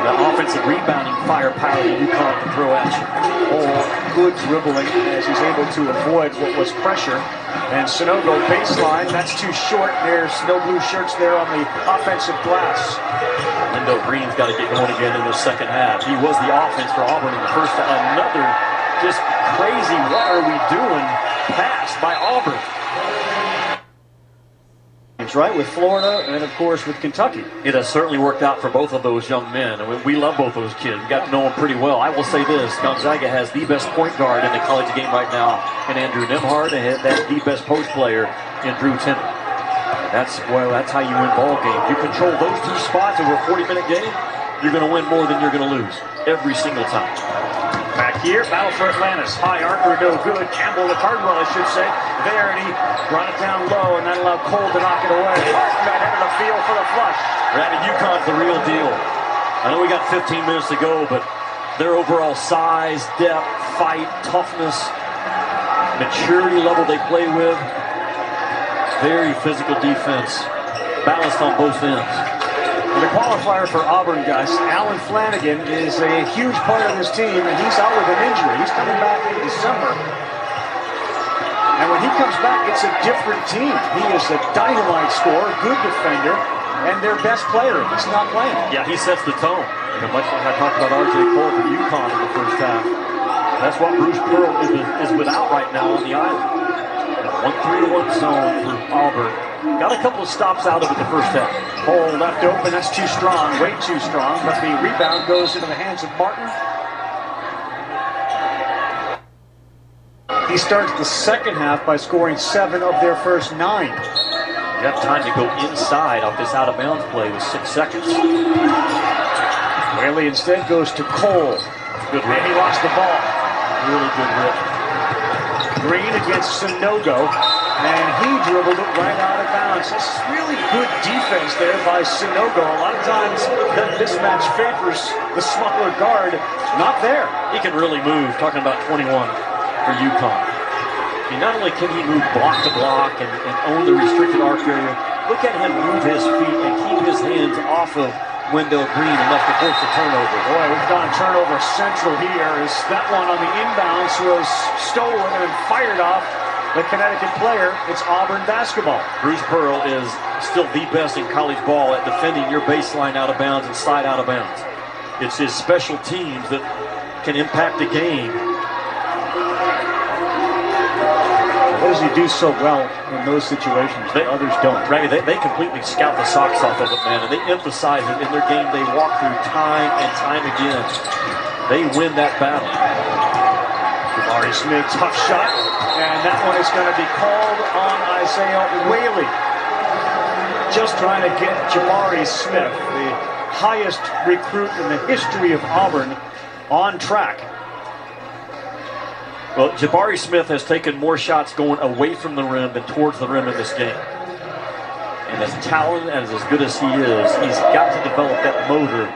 the offensive rebounding firepower that UConn can throw at you. Oh, good dribbling as he's able to avoid what was pressure. And Sanogo baseline, that's too short. There's no blue shirts there on the offensive glass. Lindo Green's got to get going again in the second half. He was the offense for Auburn in the first half. Another just crazy, what are we doing pass by Auburn. Right, with Florida and, of course, with Kentucky. It has certainly worked out for both of those young men. And we love both those kids. We got to know them pretty well. I will say this, Gonzaga has the best point guard in the college game right now in Andrew Nembhard, and has the best post player in Drew Timme. That's how you win ball games. You control those 2 spots over a 40-minute game, you're going to win more than you're going to lose every single time. Back here, battle for Atlantis. High archer, no good. Campbell, the Cardinal, I should say. There, and he brought it down low, and that allowed Cole to knock it away. Got into the field for the flush. Ratty, UConn's the real deal. I know we got 15 minutes to go, but their overall size, depth, fight, toughness, maturity level they play with, very physical defense, balanced on both ends. And the qualifier for Auburn, guys, Alan Flanagan is a huge part of this team, and he's out with an injury. He's coming back in December. And when he comes back, it's a different team. He is a dynamite scorer, good defender, and their best player. He's not playing. Yeah, he sets the tone. Much like I talked about R.J. Cole for UConn in the first half. That's what Bruce Pearl is without right now on the island. 1-3-1 zone for Auburn. Got a couple of stops out of it the first half. Hole left open, that's too strong, way too strong, but the rebound goes into the hands of Martin. He starts the second half by scoring 7 of their first 9. You have time to go inside off this out-of-bounds play with 6 seconds. Whaley instead goes to Cole. Good rip. And he lost the ball. Really good rip. Green against Sanogo, and he dribbled it right out of bounds. This is really good defense there by Sanogo. A lot of times that mismatch favors the smaller guard. Not there. He can really move, talking about 21 for UConn. I mean, not only can he move block to block and own the restricted arc area, look at him move his feet and keep his hands off of Wendell Green enough to force the turnover. Boy, we've gone turnover central here as that one on the inbounds was stolen and fired off the Connecticut player. It's Auburn basketball. Bruce Pearl is still the best in college ball at defending your baseline out of bounds and slide out of bounds. It's his special teams that can impact the game. What does he do so well in those situations that others don't? Randy, they completely scout the socks off of it, man, and they emphasize it in their game. They walk through time and time again. They win that battle. Jabari Smith, tough shot, and that one is going to be called on Isaiah Whaley. Just trying to get Jabari Smith, the highest recruit in the history of Auburn, on track. Well, Jabari Smith has taken more shots going away from the rim than towards the rim in this game. And as talented and as good as he is, he's got to develop that motor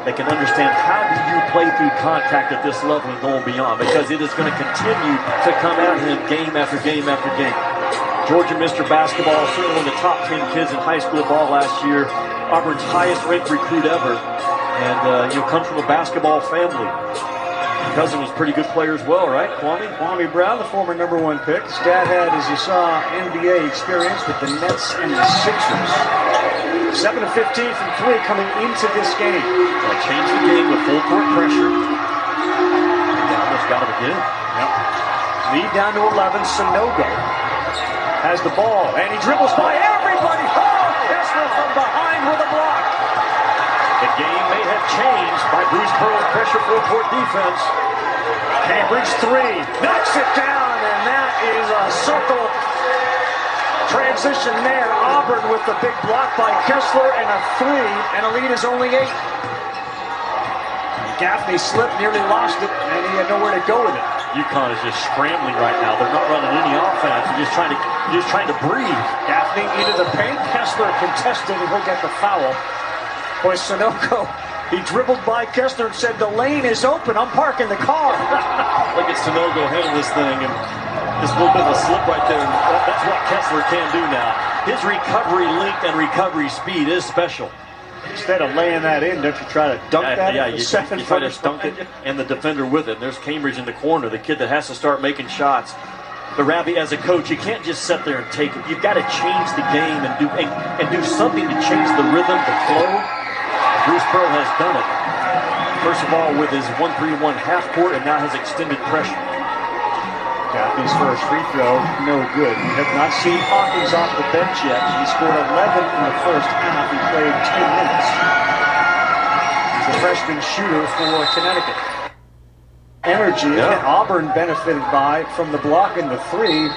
that can understand how do you play through contact at this level and going beyond, because it is going to continue to come at him game after game after game. Georgia Mr. Basketball, certainly one of the top 10 kids in high school ball last year. Auburn's highest ranked recruit ever. And, comes from a basketball family. His cousin was a pretty good player as well, right, Kwame? Kwame Brown, the former #1 pick. His dad had, as you saw, NBA experience with the Nets and the Sixers. 7 of 15 from 3 coming into this game. They changed the game with full court pressure. Yeah, almost got it again. Yep. Lead down to 11. Sanogo has the ball, and he dribbles by everybody. Oh, Kessler from behind with a block. The game may have changed by Bruce Pearl's pressure full court defense. Cambridge 3, knocks it down, and that is a circle transition there. Auburn with the big block by Kessler and a 3, and a lead is only 8. Gaffney slipped, nearly lost it, and he had nowhere to go with it. UConn is just scrambling right now. They're not running any offense. They're just trying to breathe. Gaffney into the paint. Kessler contested, and he'll get the foul. Boy, Sanogo, he dribbled by Kessler and said, "The lane is open. I'm parking the car." Look at Sanogo handle this thing, and just a little bit of a slip right there. That's what Kessler can do now. His recovery length and recovery speed is special. Instead of laying that in, don't you try to dunk that? Yeah, you try to dunk it and the defender with it. And there's Cambridge in the corner, the kid that has to start making shots. But Ravi, as a coach, you can't just sit there and take it. You've got to change the game and do something to change the rhythm, the flow. Bruce Pearl has done it. First of all, with his 1-3-1 half court, and now his extended pressure. Gaffney's first free throw, no good. We have not seen Hawkins off the bench yet. He scored 11 in the first half. He played 10 minutes. He's a freshman shooter for Connecticut. Energy that Auburn benefited by from the block and the 3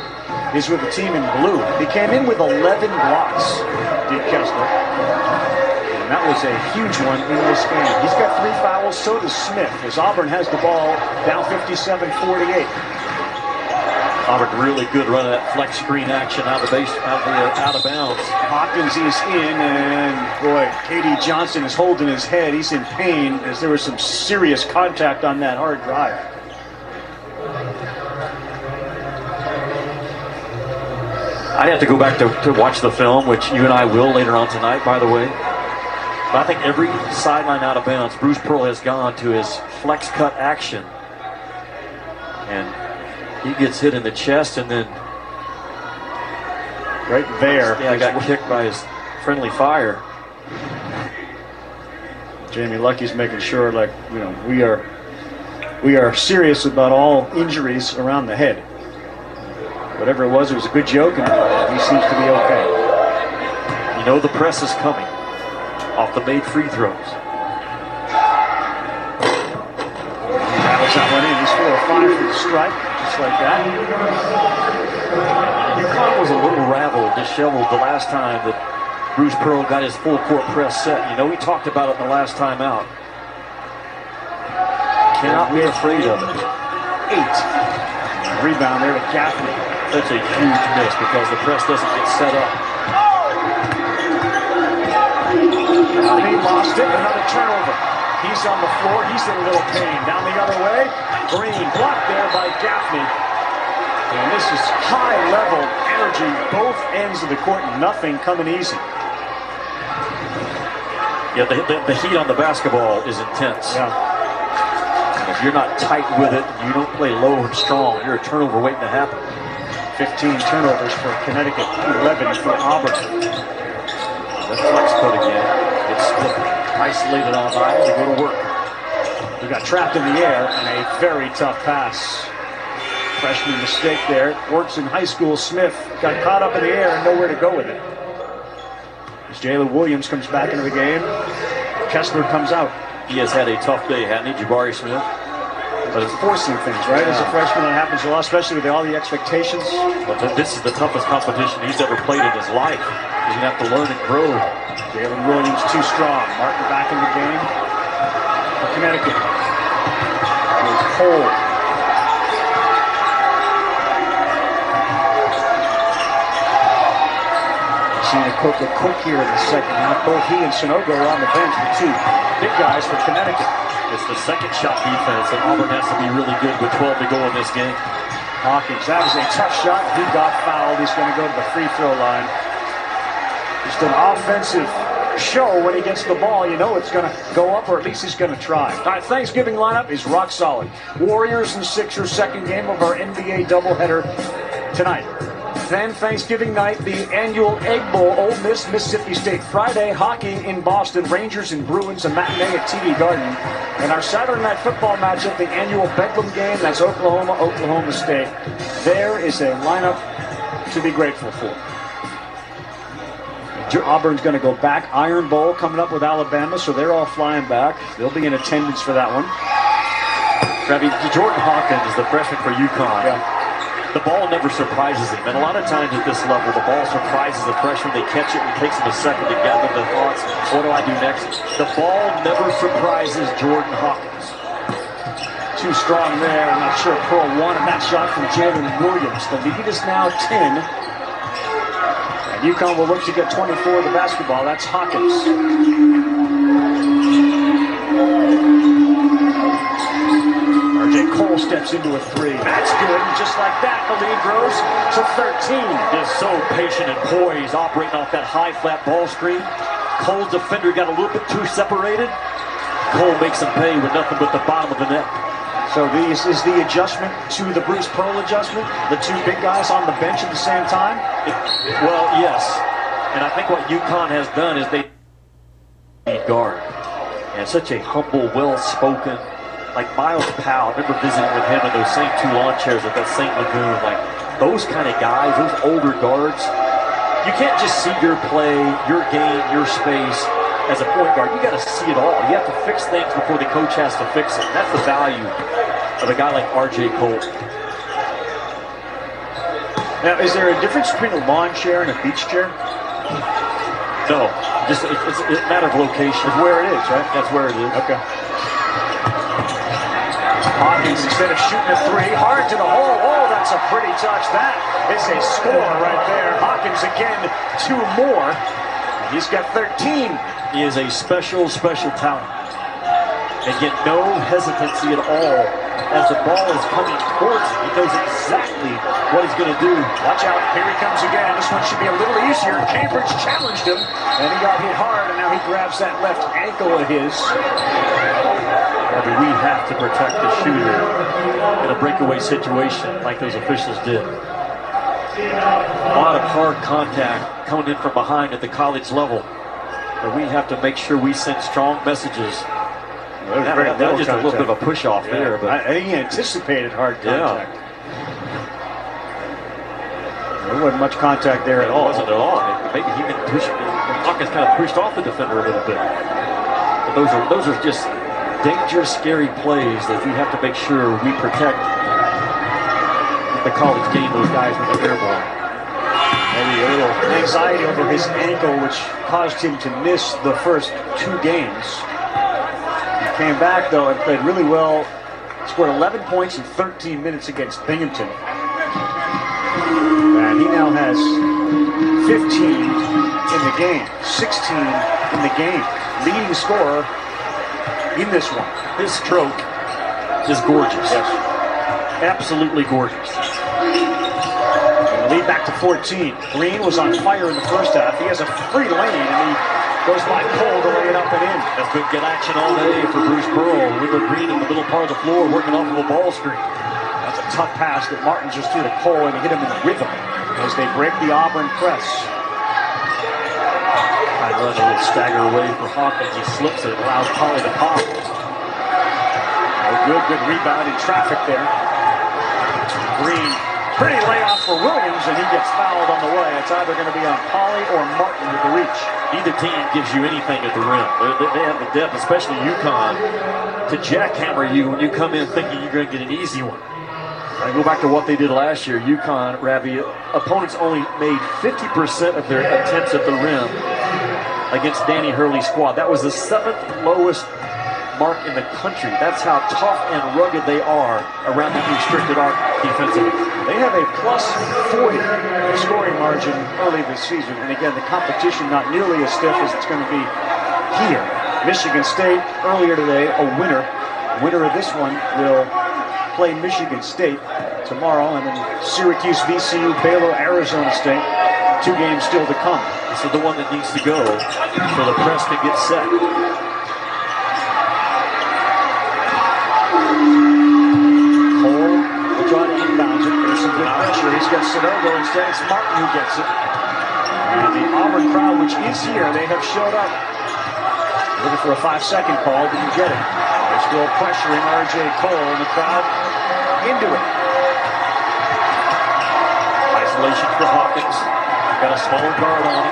is with the team in blue. He came in with 11 blocks, did Kessler. And that was a huge one in this game. He's got 3 fouls, so does Smith, as Auburn has the ball down 57-48. Auburn really good running that flex screen action out of bounds. Hawkins is in, and boy, KD Johnson is holding his head. He's in pain as there was some serious contact on that hard drive. I'd have to go back to watch the film, which you and I will later on tonight, by the way. But I think every sideline out of bounds, Bruce Pearl has gone to his flex cut action. And he gets hit in the chest, and then right there. Yeah, got kicked by his friendly fire. Jamie Lucky's making sure, like, we are serious about all injuries around the head. Whatever it was a good joke, and he seems to be okay. You know the press is coming off the made free throws. Rattles that one in. He's 4 or 5 for the strike, just like that. UConn was a little raveled, disheveled the last time that Bruce Pearl got his full court press set. We talked about it the last time out. Cannot be afraid of it. 8. Rebound there to Gaffney. That's a huge miss because the press doesn't get set up. He lost it. Another turnover. He's on the floor. He's in a little pain. Down the other way. Green blocked there by Gaffney. And this is high-level energy, both ends of the court. Nothing coming easy. Yeah, the heat on the basketball is intense. Yeah. And if you're not tight with it, you don't play low and strong, you're a turnover waiting to happen. 15 turnovers for Connecticut, 11 for Auburn. That flex cut again. It's split, isolated on aisle, they go to work. We got trapped in the air and a very tough pass. Freshman mistake there. Works in high school. Smith got caught up in the air and nowhere to go with it. As Jalen Williams comes back into the game, Kessler comes out. He has had a tough day, hasn't he, Jabari Smith? But it's forcing things, right? As a freshman, that happens a lot, especially with all the expectations. But this is the toughest competition he's ever played in his life. He's going to have to learn and grow. Jalen Williams too strong. Martin back in the game for Connecticut. Cole. Seen a quick here in the second half. Both he and Sanogo are on the bench, the 2 big guys for Connecticut. It's the second shot defense, and Auburn has to be really good with 12 to go in this game. Hawkins, that was a tough shot. He got fouled. He's going to go to the free throw line. Just an offensive show. When he gets the ball, you know it's going to go up, or at least he's going to try. All right, Thanksgiving lineup is rock solid. Warriors and Sixers, second game of our NBA doubleheader tonight. Then Thanksgiving night, the annual Egg Bowl, Ole Miss, Mississippi State. Friday, hockey in Boston, Rangers and Bruins, a matinee at TD Garden. And our Saturday night football matchup, the annual Bedlam game, that's Oklahoma, Oklahoma State. There is a lineup to be grateful for. Auburn's going to go back. Iron Bowl coming up with Alabama, so they're all flying back. They'll be in attendance for that one. Jordan Hawkins, the freshman for UConn. Yeah. The ball never surprises him. And a lot of times at this level, the ball surprises the freshman. They catch it and it takes them a second to gather the thoughts. What do I do next? The ball never surprises Jordan Hawkins. Too strong there. I'm not sure Pearl wanted that shot from Jalen Williams. The lead is now 10. And UConn will look to get 24 of the basketball. That's Hawkins. RJ Cole steps into a three. That's good. And just like that, the lead grows to 13. Just so patient and poised, operating off that high flat ball screen. Cole's defender got a little bit too separated. Cole makes him pay with nothing but the bottom of the net. So this is the adjustment to the Bruce Pearl adjustment? The two big guys on the bench at the same time? Well, yes. And I think what UConn has done is they need guard. And such a humble, well-spoken, like Miles Powell. I remember visiting with him in those same two lawn chairs at that St. Lagoon. Like, those kind of guys, those older guards, you can't just see your play, your game, your space as a point guard. You got to see it all. You have to fix things before the coach has to fix it. That's the value of a guy like RJ Cole. Now, is there a difference between a lawn chair and a beach chair? No, just it's a matter of location. It's where it is, right? That's where it is. Okay. Hawkins, instead of shooting a three, hard to the hole. Oh, that's a pretty touch. That is a score right there. Hawkins again, two more. He's got 13. He is a special, special talent. And get no hesitancy at all as the ball is coming towards him. He knows exactly what he's going to do. Watch out, here he comes again. This one should be a little easier. Cambridge challenged him, and he got hit hard, and now he grabs that left ankle of his. We have to protect the shooter in a breakaway situation like those officials did. A lot of hard contact coming in from behind at the college level. But we have to make sure we send strong messages. That was just a little bit of a push-off there. But he anticipated hard contact. There wasn't much contact there at all. It wasn't at all. Maybe he even pushed. Hawkins kind of pushed off the defender a little bit. But those are just dangerous, scary plays that we have to make sure we protect the college game. Those guys when they're airborne. Maybe a little anxiety over his ankle, which caused him to miss the first two games. He came back, though, and played really well. Scored 11 points in 13 minutes against Binghamton. And he now has 15 in the game, 16 in the game. Leading scorer in this one. His stroke is gorgeous. Yes. Absolutely gorgeous. Lead back to 14. Green was on fire in the first half. He has a free lane, and he goes by Cole to lay it up and in. That's good get action all day for Bruce Pearl. Wendell Green in the middle part of the floor working off of a ball screen. That's a tough pass that Martin just threw to Cole, and he hit him in rhythm as they break the Auburn press. I run a little stagger away for Hawkins. He slips it, allows Polly to pop. Good rebound in traffic there. Green. Pretty layoff for Williams, and he gets fouled on the way. It's either going to be on Polly or Martin with the reach. Neither team gives you anything at the rim. They have the depth, especially UConn, to jackhammer you when you come in thinking you're going to get an easy one. I go back to what they did last year. UConn, Ravi, opponents only made 50% of their attempts at the rim against Danny Hurley's squad. That was the 7th lowest mark in the country. That's how tough and rugged they are around that restricted arc defensively. They have a plus 40 scoring margin early this season. And again, the competition not nearly as stiff as it's going to be here. Michigan State earlier today, a winner. Winner of this one will play Michigan State tomorrow, and then Syracuse, VCU, Baylor, Arizona State. 2 games still to come. This is the one that needs to go so the press can get set. Cole will try to inbound it. There's some good pressure. He's got Sanogo instead. It's Martin who gets it. And the Auburn crowd, which is here, they have showed up. Looking for a 5-second call, didn't get it. They're still pressuring R.J. Cole and the crowd into it. Isolation for Hawkins. Got a smaller guard on him.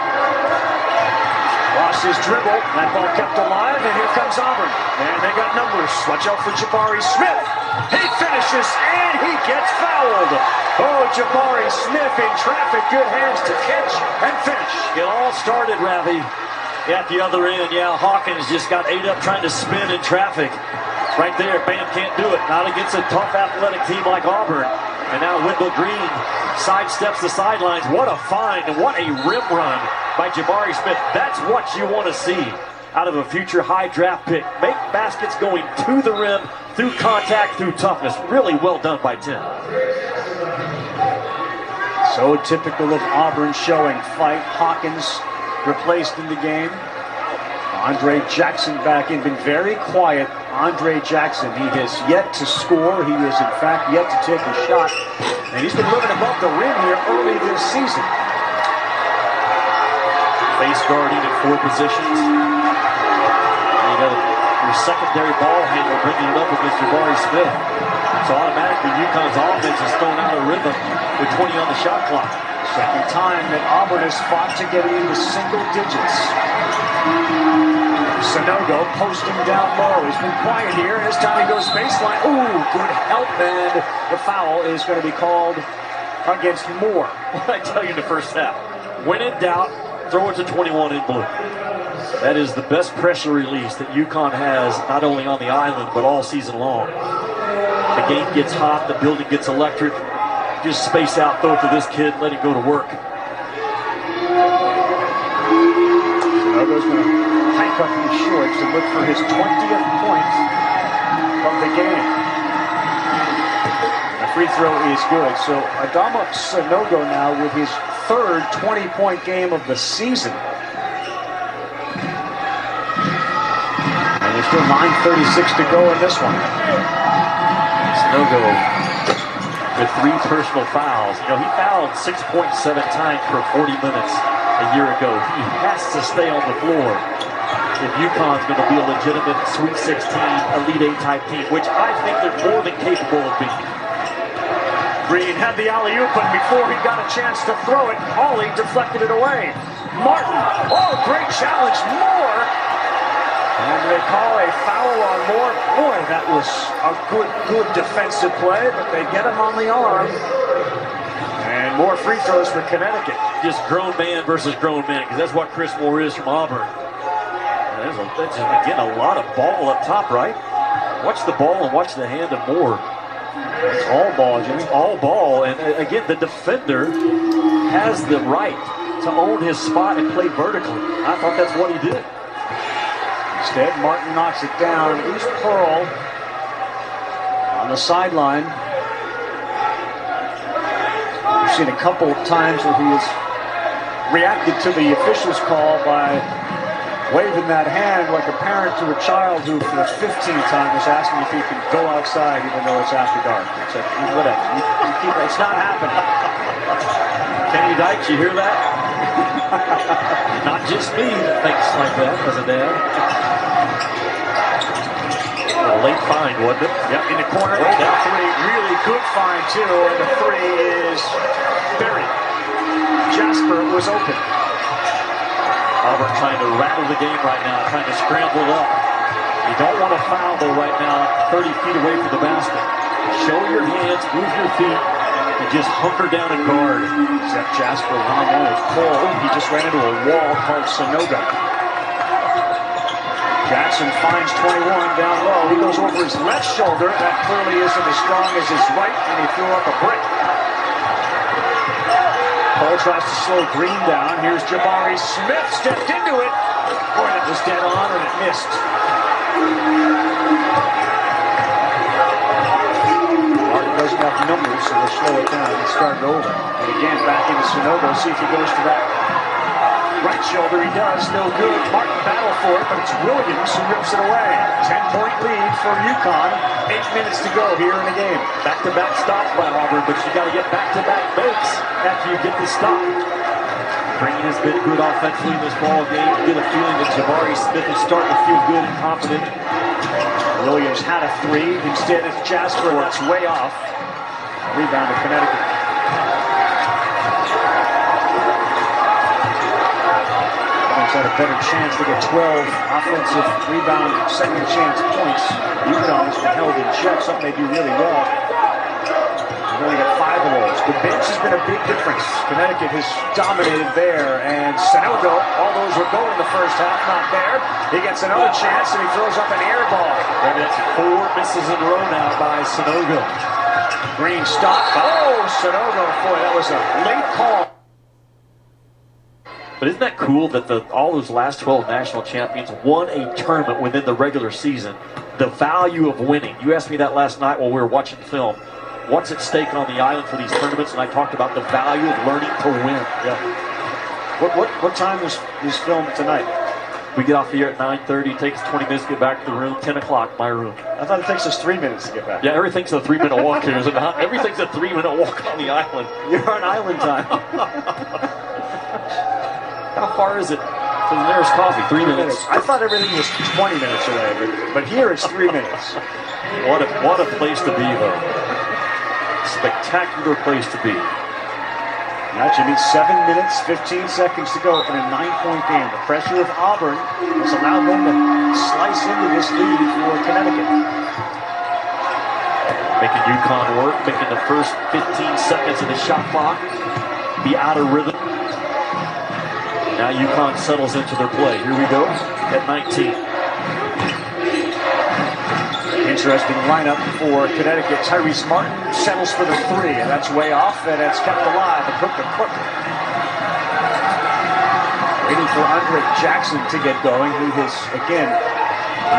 Lost his dribble. That ball kept alive, and here comes Auburn. And they got numbers. Watch out for Jabari Smith. He finishes, and he gets fouled. Oh, Jabari Smith in traffic. Good hands to catch and finish. It all started, Ravi, at the other end. Yeah, Hawkins just got ate up trying to spin in traffic. Right there, Bam can't do it. Not against a tough athletic team like Auburn. And now Wendell Green sidesteps the sidelines. What a find and what a rim run by Jabari Smith. That's what you want to see out of a future high draft pick. Make baskets going to the rim, through contact, through toughness. Really well done by Tim. So typical of Auburn showing fight. Hawkins replaced in the game. Andre Jackson back in, been very quiet. Andre Jackson, he has yet to score. He has, in fact, yet to take a shot. And he's been living above the rim here early this season. Face guarding at 4 positions. And you got your secondary ball handler bringing it up against Jabari Smith. So automatically UConn's offense is thrown out of rhythm with 20 on the shot clock. Second time that Auburn has fought to get into single digits. Sanogo posting down low. He's been quiet here. This time he goes baseline. Ooh, good help, and the foul is going to be called against Moore. What I tell you in the first half? When in doubt, throw it to 21 in blue. That is the best pressure release that UConn has, not only on the island, but all season long. The game gets hot, the building gets electric. Just space out, throw it to this kid, let him go to work. Sanogo's going to handcuff his shorts and look for his 20th point of the game. The free throw is good. So Adama Sanogo now with his 3rd 20-point game of the season. And there's still 9:36 to go in this one. Sanogo with 3 personal fouls. You know, he fouled 6.7 times per 40 minutes a year ago. He has to stay on the floor if UConn's going to be a legitimate Sweet 16, Elite 8 type team, which I think they're more than capable of being. Green had the alley-oop, but before he got a chance to throw it, Hawley deflected it away. Martin, oh, great challenge, Moore. And they call a foul on Moore. Boy, that was a good defensive play, but they get him on the arm. And more free throws for Connecticut. Just grown man versus grown man, because that's what Chris Moore is from Auburn. That's again, a lot of ball up top, right? Watch the ball and watch the hand of Moore. It's all ball, Jimmy. All ball, and again, the defender has the right to own his spot and play vertically. I thought that's what he did. Instead, Martin knocks it down. Here's Pearl on the sideline. We've seen a couple of times where he has reacted to the official's call by waving that hand like a parent to a child who, for the 15th time, is asking if he can go outside even though it's after dark. It's like, whatever. You keep it. It's not happening. Kenny Dykes, you hear that? Not just me that thinks like that as a dad. A late find, wasn't it? Yep, in the corner. Oh, that 3, really good find too, and the 3 is buried. Jasper was open. Auburn trying to rattle the game right now, trying to scramble it up. You don't want to foul though right now, 30 feet away from the basket. Show your hands, move your feet, and just hunker down and guard. Except Jasper one-on-one with Cole. He just ran into a wall called Sanogo. Jackson finds 21 down low. He goes over his left shoulder. That clearly isn't as strong as his right, and he threw up a brick. Cole tries to slow Green down. Here's Jabari Smith, stepped into it. Boy, that was dead on, and it missed. we'll slow it down and start it over. And again, back into Sonogo. See if he goes to that right shoulder. He does. No good. Martin battle for it, but it's Williams who rips it away. 10-point lead for UConn. 8 minutes to go here in the game. Back-to-back stops by Auburn, but you got to get back-to-back makes after you get the stop. Green has been good offensively in this ball game. Get a feeling that Jabari Smith is starting to feel good and confident. Williams had a three. Instead, it's Jasper. That's way off. Rebound to Connecticut. Auburn had a better chance to get 12 offensive rebound, second chance points. UConn has been held in check, something they do really well. They've only got 5 of those. The bench has been a big difference. Connecticut has dominated there, and Sonogo, all those were going the first half, not there. He gets another chance, and he throws up an air ball. Maybe that's 4 misses in a row now by Sonogo. Green stop. Oh, Sonogo, boy, that was a late call. But isn't that cool that all those last 12 national champions won a tournament within the regular season? The value of winning. You asked me that last night while we were watching film. What's at stake on the island for these tournaments? And I talked about the value of learning to win. Yeah. What time is film tonight? We get off the air at 9:30. It takes 20 minutes to get back to the room. 10 o'clock, my room. I thought it takes us 3 minutes to get back. Yeah, everything's a 3-minute walk here, is it not? Everything's a 3-minute walk on the island. You're on island time. How far is it to the nearest coffee? 3 minutes. I thought everything was 20 minutes away, but here it's 3 minutes. What a place to be, though. Spectacular place to be. Now you need 7 minutes, 15 seconds to go in a 9-point game. The pressure of Auburn has allowed them to slice into this lead for Connecticut. Making UConn work, making the first 15 seconds of the shot clock be out of rhythm. Now UConn settles into their play. Here we go at 19. Interesting lineup for Connecticut. Tyrese Martin settles for the 3, and that's way off, and it's kept alive. The Cook. Waiting for Andre Jackson to get going. He has, again,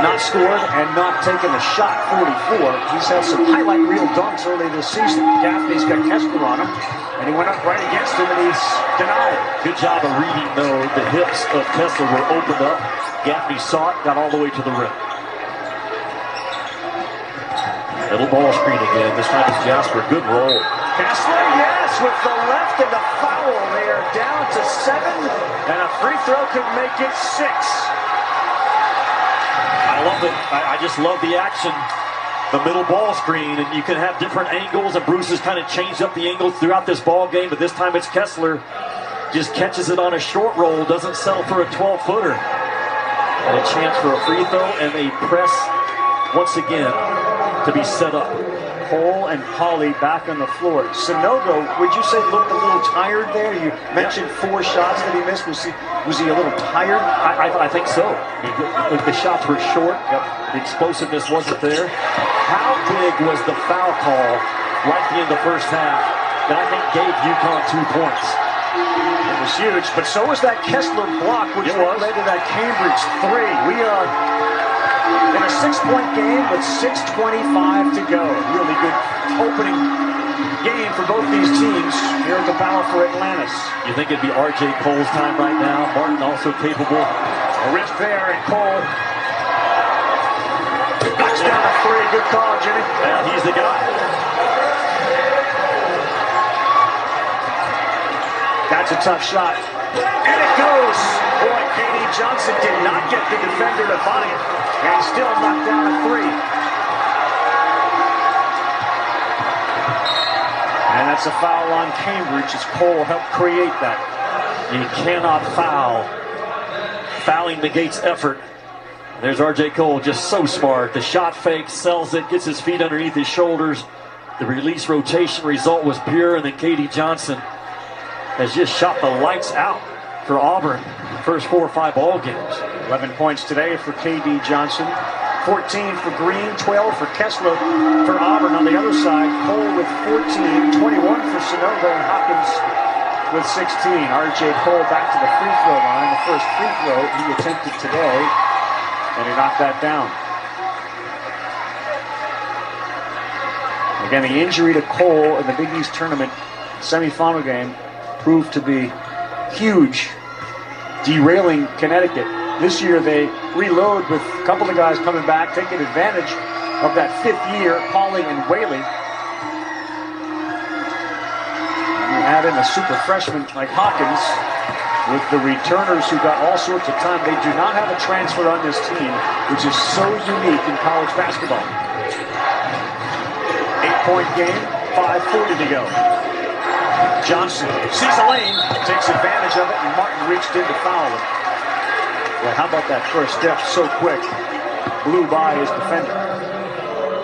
not scored and not taken a shot. 44. He's had some highlight reel dunks early this season. Gaffney's got Kessler on him, and he went up right against him, and he's denied. Good job of reading, though. The hips of Kessler were opened up. Gaffney saw it, got all the way to the rim. Little ball screen again. This time it's Jasper. Good roll. Kessler, yes, with the left and the foul. They are down to 7, and a free throw could make it 6. I love it. I just love the action. The middle ball screen, and you can have different angles, and Bruce has kind of changed up the angles throughout this ball game, but this time it's Kessler. Just catches it on a short roll, doesn't settle for a 12-footer. And a chance for a free throw, and a press once again to be set up. Cole and Pauly back on the floor. Sonogo, would you say looked a little tired there? You mentioned 4 shots that he missed. Was he a little tired? I think so. The shots were short. Yep. The explosiveness wasn't there. How big was the foul call right at the end of the first half that I think gave UConn 2 points? It was huge, but so was that Kessler block, which led to that Cambridge 3. We are in a 6-point game with 6:25 to go. Really good opening game for both these teams here at the Battle for Atlantis. You think it'd be R.J. Cole's time right now? Martin also capable. A wrist there, and Cole knocks down a 3. Good call, Jimmy. Yeah, he's the guy. That's a tough shot. And it goes. Boy, K.D. Johnson did not get the defender to buy it. And he still knocked down a 3. And that's a foul on Cambridge as Cole helped create that. You cannot foul. Fouling negates effort. There's R.J. Cole, just so smart. The shot fake, sells it, gets his feet underneath his shoulders. The release rotation result was pure, and then K.D. Johnson has just shot the lights out for Auburn. First 4 or 5 ball games. 11 points today for K.D. Johnson. 14 for Green, 12 for Kessler for Auburn. On the other side, Cole with 14, 21 for Sonogo, and Hopkins with 16. R.J. Cole back to the free throw line. The first free throw he attempted today, and he knocked that down. Again, the injury to Cole in the Big East tournament semifinal game proved to be huge, derailing Connecticut. This year they reload with a couple of guys coming back, taking advantage of that fifth year, Pauling and Whaley. You add in a super freshman like Hawkins with the returners who got all sorts of time. They do not have a transfer on this team, which is so unique in college basketball. 8-point game, 5:40 to go. Johnson sees a lane, takes advantage of it, and Martin reached in to foul him. Well, how about that first step so quick? Blew by his defender.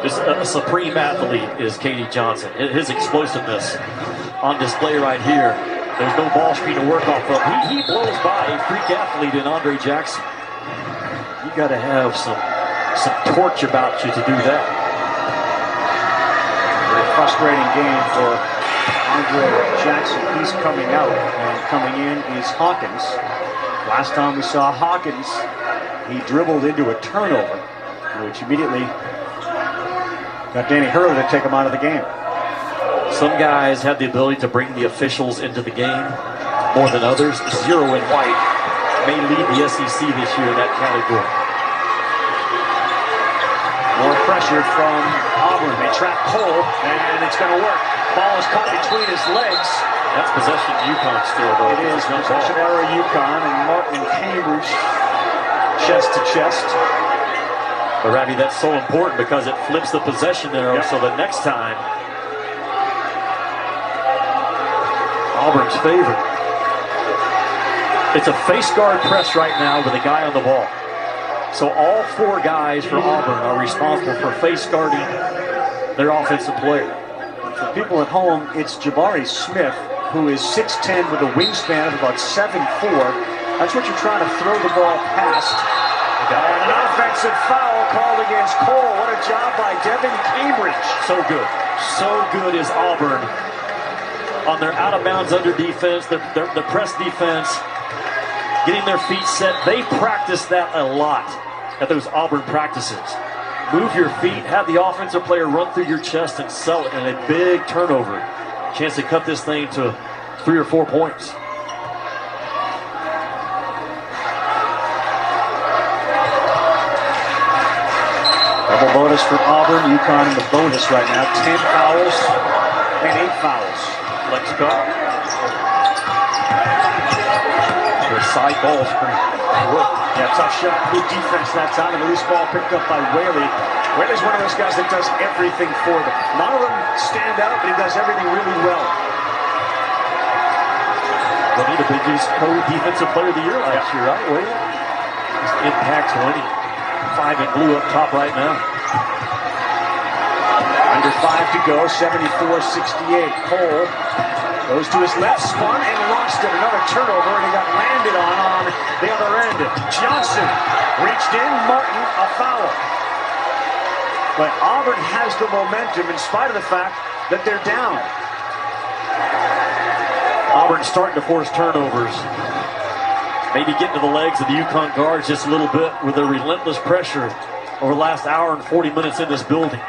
Just a supreme athlete is K.D. Johnson. His explosiveness on display right here. There's no ball screen to work off of. He blows by a freak athlete in Andre Jackson. You got to have some torch about you to do that. Very frustrating game for Andre Jackson. He's coming out, and coming in is Hawkins. Last time we saw Hawkins, he dribbled into a turnover, which immediately got Danny Hurley to take him out of the game. Some guys have the ability to bring the officials into the game more than others. Zero and White may lead the SEC this year in that category. More pressure from Auburn. They trap Cole, and it's going to work. Ball is caught between his legs. That's possession UConn still, though. It is possession error UConn, and Martin and Cambridge chest to chest. But Ravi, that's so important because it flips the possession there. Yep. So the next time, Auburn's favorite. It's a face guard press right now with a guy on the ball. So all four guys for Auburn are responsible for face guarding their offensive player. For people at home, it's Jabari Smith, who is 6'10" with a wingspan of about 7'4". That's what you're trying to throw the ball past. And an offensive foul called against Cole. What a job by Devin Cambridge. So good. So good is Auburn on their out-of-bounds under defense, the press defense, getting their feet set. They practice that a lot at those Auburn practices. Move your feet, have the offensive player run through your chest and sell it in a big turnover. Chance to cut this thing to 3 or 4 points. Double bonus for Auburn. UConn in the bonus right now. 10 fouls and 8 fouls. Let's go. The side ball screen. Yeah, tough shot. Good defense that time. And the loose ball picked up by Whaley. Whaley's one of those guys that does everything for them. None of them stand out, but he does everything really well. Bonita Big East co-defensive player of the year last year, right? Whaley? Just impacts winning. 5 and blue up top right now. Under 5 to go, 74-68. Cole goes to his left, spun and lost it. Another turnover, and he got landed on the other end. Johnson reached in, Martin, a foul. But Auburn has the momentum in spite of the fact that they're down. Auburn's starting to force turnovers. Maybe getting to the legs of the UConn guards just a little bit with their relentless pressure over the last hour and 40 minutes in this building.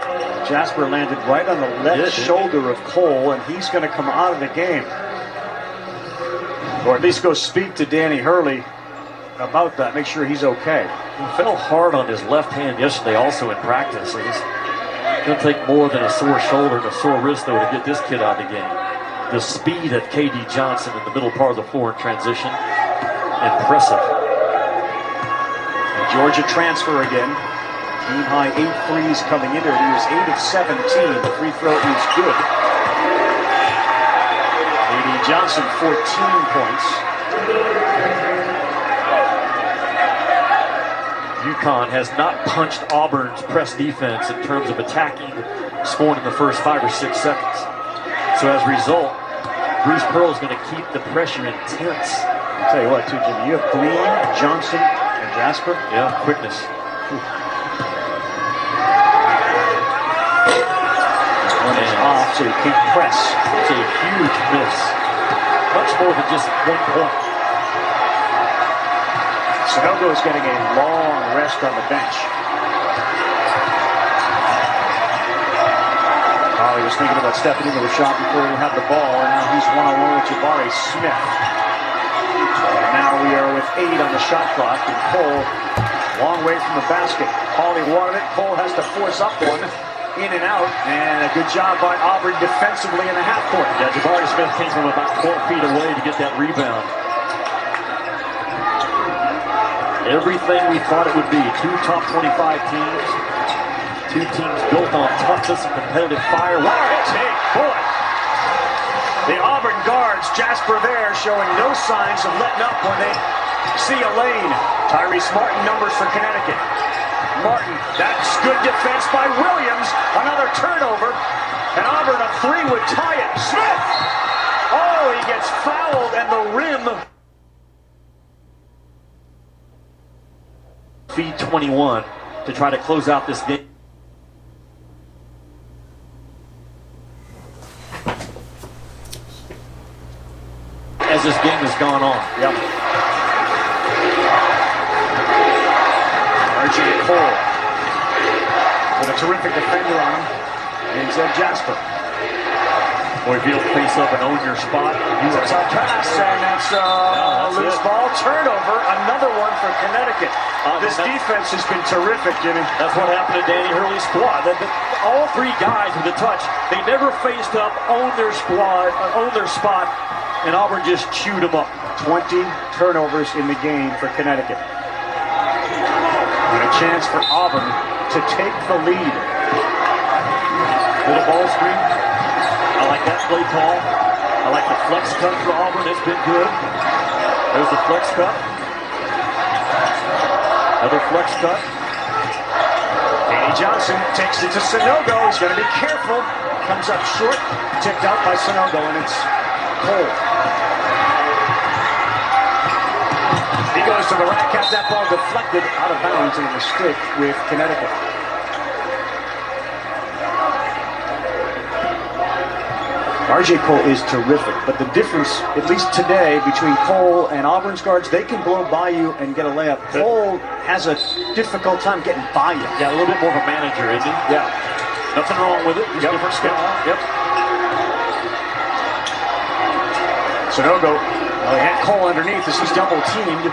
Jasper landed right on the left shoulder of Cole, and he's going to come out of the game. Or at least go speak to Danny Hurley about that, make sure he's okay. He fell hard on his left hand yesterday also in practice. It's going to take more than a sore shoulder and a sore wrist, though, to get this kid out of the game. The speed of K.D. Johnson in the middle part of the floor in transition, impressive. And Georgia transfer again. Team high 8 threes coming into it. He was 8 of 17. The free throw is good. K.D. Johnson, 14 points. UConn has not punched Auburn's press defense in terms of attacking, scoring in the first 5 or 6 seconds. So as a result, Bruce Pearl is going to keep the pressure intense. I'll tell you what, too, Jimmy, you have Green, Johnson, and Jasper. Yeah, quickness. One is off, so you can't press. It's a huge miss. Much more than just 1 point. Sanogo is getting a long rest on the bench. Oh, he was thinking about stepping into the shot before he had the ball, and now he's one-on-one with Jabari Smith. And now we are with 8 on the shot clock, and Cole, long way from the basket. Hawley wanted it. Cole has to force up one. In and out, and a good job by Auburn defensively in the half court. Yeah, Jabari Smith came from about 4 feet away to get that rebound. Everything we thought it would be. 2 top 25 teams. 2 teams built on toughness and competitive fire. What a take, boy! The Auburn guards, Jasper there, showing no signs of letting up when they see a lane. Tyrese Martin numbers for Connecticut. Martin, that's good defense by Williams. Another turnover. And Auburn a 3 would tie it. Smith! Oh, he gets fouled and the rim. Feed 21 to try to close out this game. As this game has gone on. Yep. R.J. Cole with a terrific defender on him. And Jasper. Or if you don't face up and own your spot, That's a pass, and that's a loose ball. Turnover, another one for Connecticut. This defense has been terrific, Jimmy. That's what happened to Danny Hurley's squad. All 3 guys with a touch, they never faced up, owned their squad, owned their spot, and Auburn just chewed them up. 20 turnovers in the game for Connecticut. And a chance for Auburn to take the lead. Little ball screen. I like that play call. I like the flex cut for Auburn. It's been good. There's the flex cut. Another flex cut. Danny Johnson takes it to Sanogo. He's going to be careful. Comes up short. Tipped out by Sanogo, and it's Cole. He goes to the rack. Has that ball deflected out of bounds, and a mistake with Connecticut. R.J. Cole is terrific, but the difference, at least today, between Cole and Auburn's guards, they can blow by you and get a layup. Cole has a difficult time getting by you. Yeah, a little bit more of a manager, isn't he? Yeah. Nothing wrong with it. He's different skill. Yep. Sanogo, well, he had Cole underneath as he's double teamed.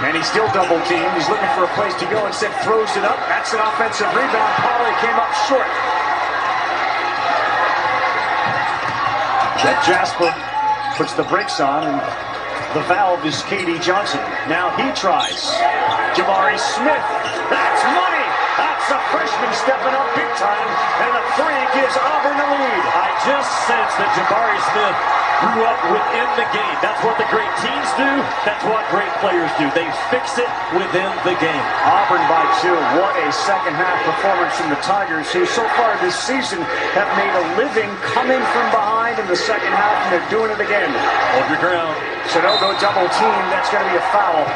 And he's still double teamed. He's looking for a place to go. Instead, throws it up. That's an offensive rebound. Pauly came up short. That Jasper puts the brakes on, and the valve is K.D. Johnson. Now he tries. Jabari Smith. That's money. That's a freshman stepping up big time. And the 3 gives Auburn the lead. I just sense that Jabari Smith grew up within the game. That's what the great teams do. That's what great players do. They fix it within the game. Auburn by 2. What a second half performance from the Tigers, who so far this season have made a living coming from behind in the second half, and they're doing it again. Hold your ground. Sanogo double team. That's going to be a foul.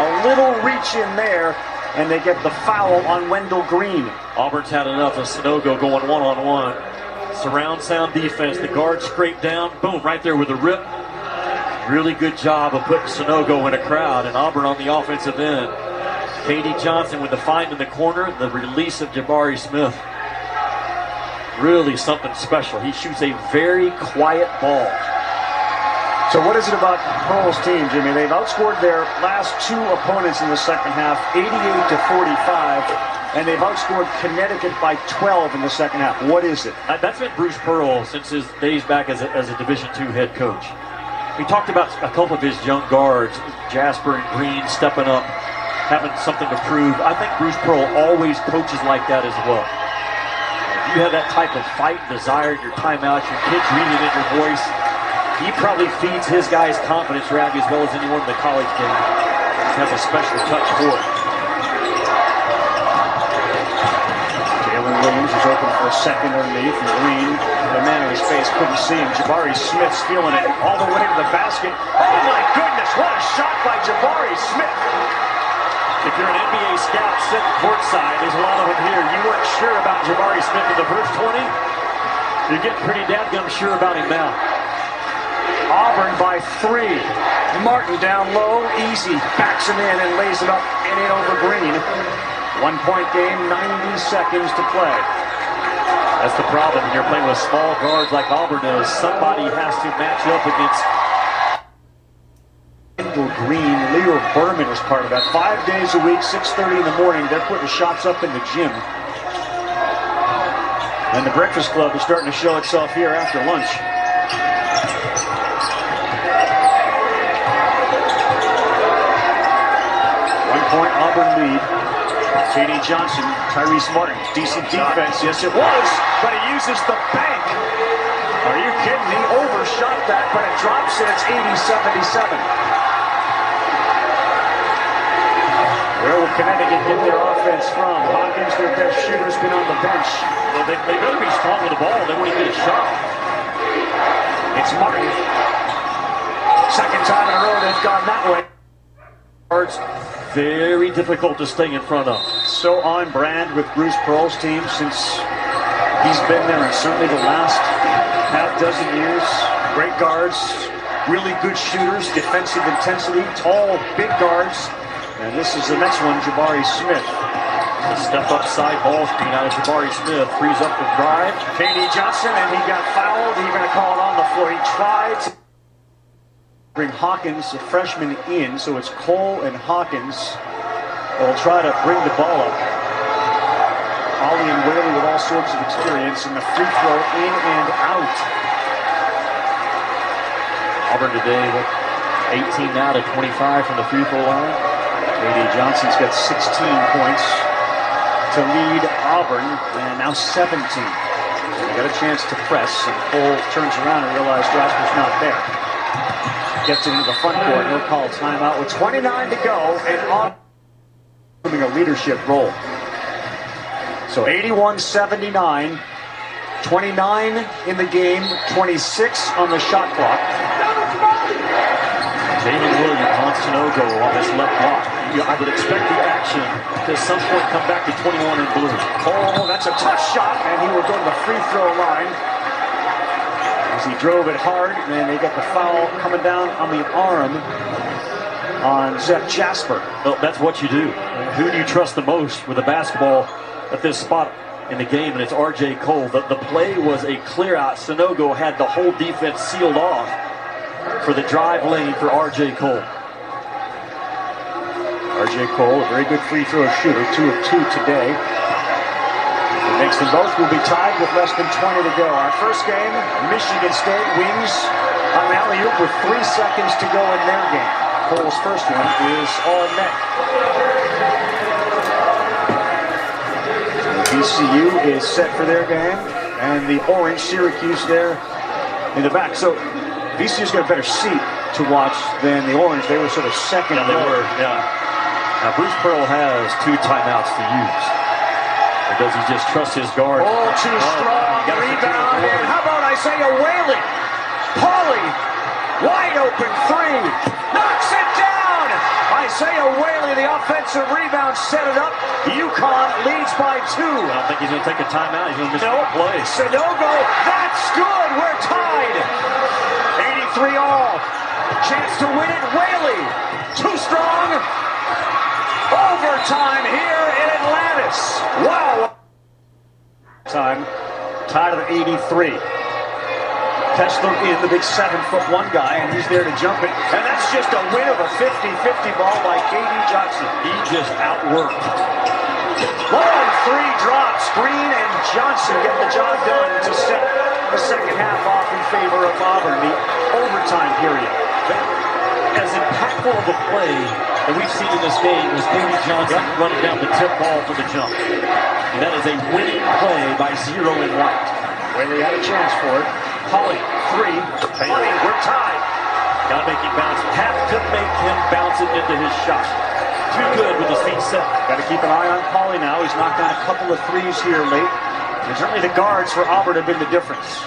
A little reach in there, and they get the foul on Wendell Green. Auburn's had enough of Sanogo going one-on-one. Surround sound defense. The guard scraped down. Boom, right there with a rip. Really good job of putting Sanogo in a crowd. And Auburn on the offensive end. K.D. Johnson with the find in the corner. The release of Jabari Smith. Really something special. He shoots a very quiet ball. So what is it about Cole's team, Jimmy? They've outscored their last 2 opponents in the second half, 88-45. And they've outscored Connecticut by 12 in the second half. What is it? That's been Bruce Pearl since his days back as a Division II head coach. We talked about a couple of his young guards, Jasper and Green, stepping up, having something to prove. I think Bruce Pearl always coaches like that as well. You have that type of fight, desire in your timeouts, your kids reading it in your voice. He probably feeds his guys confidence, Ravi, as well as anyone in the college game. He has a special touch for it. Williams is open for a second underneath, and Green, the man in his face, couldn't see him. Jabari Smith's feeling it all the way to the basket. Oh my goodness, what a shot by Jabari Smith! If you're an NBA scout sitting courtside, there's a lot of them here. You weren't sure about Jabari Smith in the first 20. You're getting pretty dadgum sure about him now. Auburn by 3. Martin down low, easy, backs him in and lays it up and in over Green. 1-point game, 90 seconds to play. That's the problem when you're playing with small guards like Auburn is. Somebody has to match up against Green. Leo Berman was part of that. 5 days a week, 6:30 in the morning. They're putting shots up in the gym. And the Breakfast Club is starting to show itself here after lunch. One-point Auburn lead. K.D. Johnson, Tyrese Martin, decent defense. Yes, it was, but he uses the bank. Are you kidding me? Overshot that, but it drops and it's 80-77. Where will Connecticut get their offense from? Hawkins, their best shooter, has been on the bench. Well, they better be strong with the ball. They want to get a shot. It's Martin. Second time in a row they've gone that way. Guards, very difficult to stay in front of. So on brand with Bruce Pearl's team since he's been there, and certainly the last half dozen years. Great guards, really good shooters, defensive intensity, tall, big guards. And this is the next one, Jabari Smith. A step-up side ball screen out of Jabari Smith. Frees up the drive. K.D. Johnson, and he got fouled. He's going to call it on the floor. He tried to bring Hawkins, a freshman, in. So it's Cole and Hawkins that will try to bring the ball up. Ollie and Whaley with all sorts of experience. And the free throw in and out. Auburn today, 18 now to 25 from the free throw line. K.D. Johnson's got 16 points to lead Auburn, and now 17. So they got a chance to press, and Cole turns around and realizes Jasper's not there. Gets it into the front court, he'll call timeout with 29 to go, and Auburn assuming a leadership role. So 81-79, 29 in the game, 26 on the shot clock. Jalen Williams on Sanogo on this left block. I would expect the action to at some point come back to 21 in blue. Oh, that's a tough shot, and he will go to the free throw line as he drove it hard, and they got the foul coming down on the arm on Zep Jasper. Well, that's what you do. Who do you trust the most with the basketball at this spot in the game? And it's R.J. Cole. The play was a clear out. Sanogo had the whole defense sealed off for the drive lane for R.J. Cole. R.J. Cole, a very good free throw shooter, 2 of 2 today. If it makes them both, will be tied with less than 20 to go. Our first game, Michigan State wings on an alley-oop with 3 seconds to go in their game. Cole's first one is all net. VCU is set for their game, and the orange Syracuse there in the back. So VCU's got a better seat to watch than the orange. They were sort of second. Yeah, they were, yeah. Now, Bruce Pearl has 2 timeouts to use. Or does he just trust his guard? Oh, too strong. Rebound. And how about Isaiah Whaley? Pauly, wide open 3. Knocks it down. Isaiah Whaley, the offensive rebound, set it up. UConn leads by 2. I don't think he's going to take a timeout. He's going to miss one play. Sanogo, that's good. We're tied. 83 all. Chance to win it. Whaley, too strong. Overtime here in Atlantis. Wow. Time, tied at 83. Kessler in, the big 7'1" guy, and he's there to jump it. And that's just a win of a 50-50 ball by K.D. Johnson. He just outworked. Long 3 drops. Green and Johnson get the job done to set the second half off in favor of Auburn, the overtime period. As impactful of a play that we've seen in this game was K.D. Johnson running down the tip ball for the jump. And that is a winning play by 0 and white. Whaley had a chance for it. Pauly, 3. Money, we're tied. Gotta make him bounce. Have to make him bounce it into his shot. Too good with his feet set. Gotta keep an eye on Pauly now. He's knocked down a couple of 3s here late. And certainly the guards for Auburn have been the difference.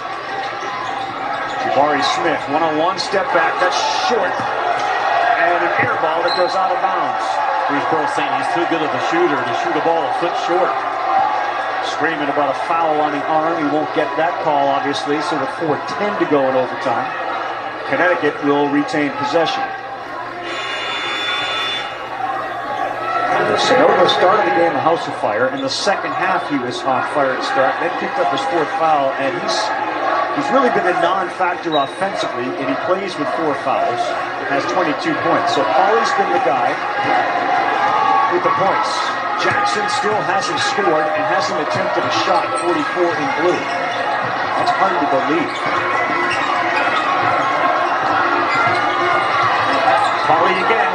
Jabari Smith, one-on-one, step back. That's short. And an air ball that goes out of bounds. Bruce Pearl saying he's too good of a shooter to shoot a ball a foot short. Screaming about a foul on the arm. He won't get that call, obviously, so with 4:10 to go in overtime, Connecticut will retain possession. Sanogo started the game a house of fire. In the second half, he was on fire to start. Then picked up his fourth foul, and he's really been a non-factor offensively, and he plays with 4 fouls. Has 22 points. So Pauley's been the guy with the points. Jackson still hasn't scored and hasn't attempted a shot. 44 in blue. That's hard to believe. Pauley again.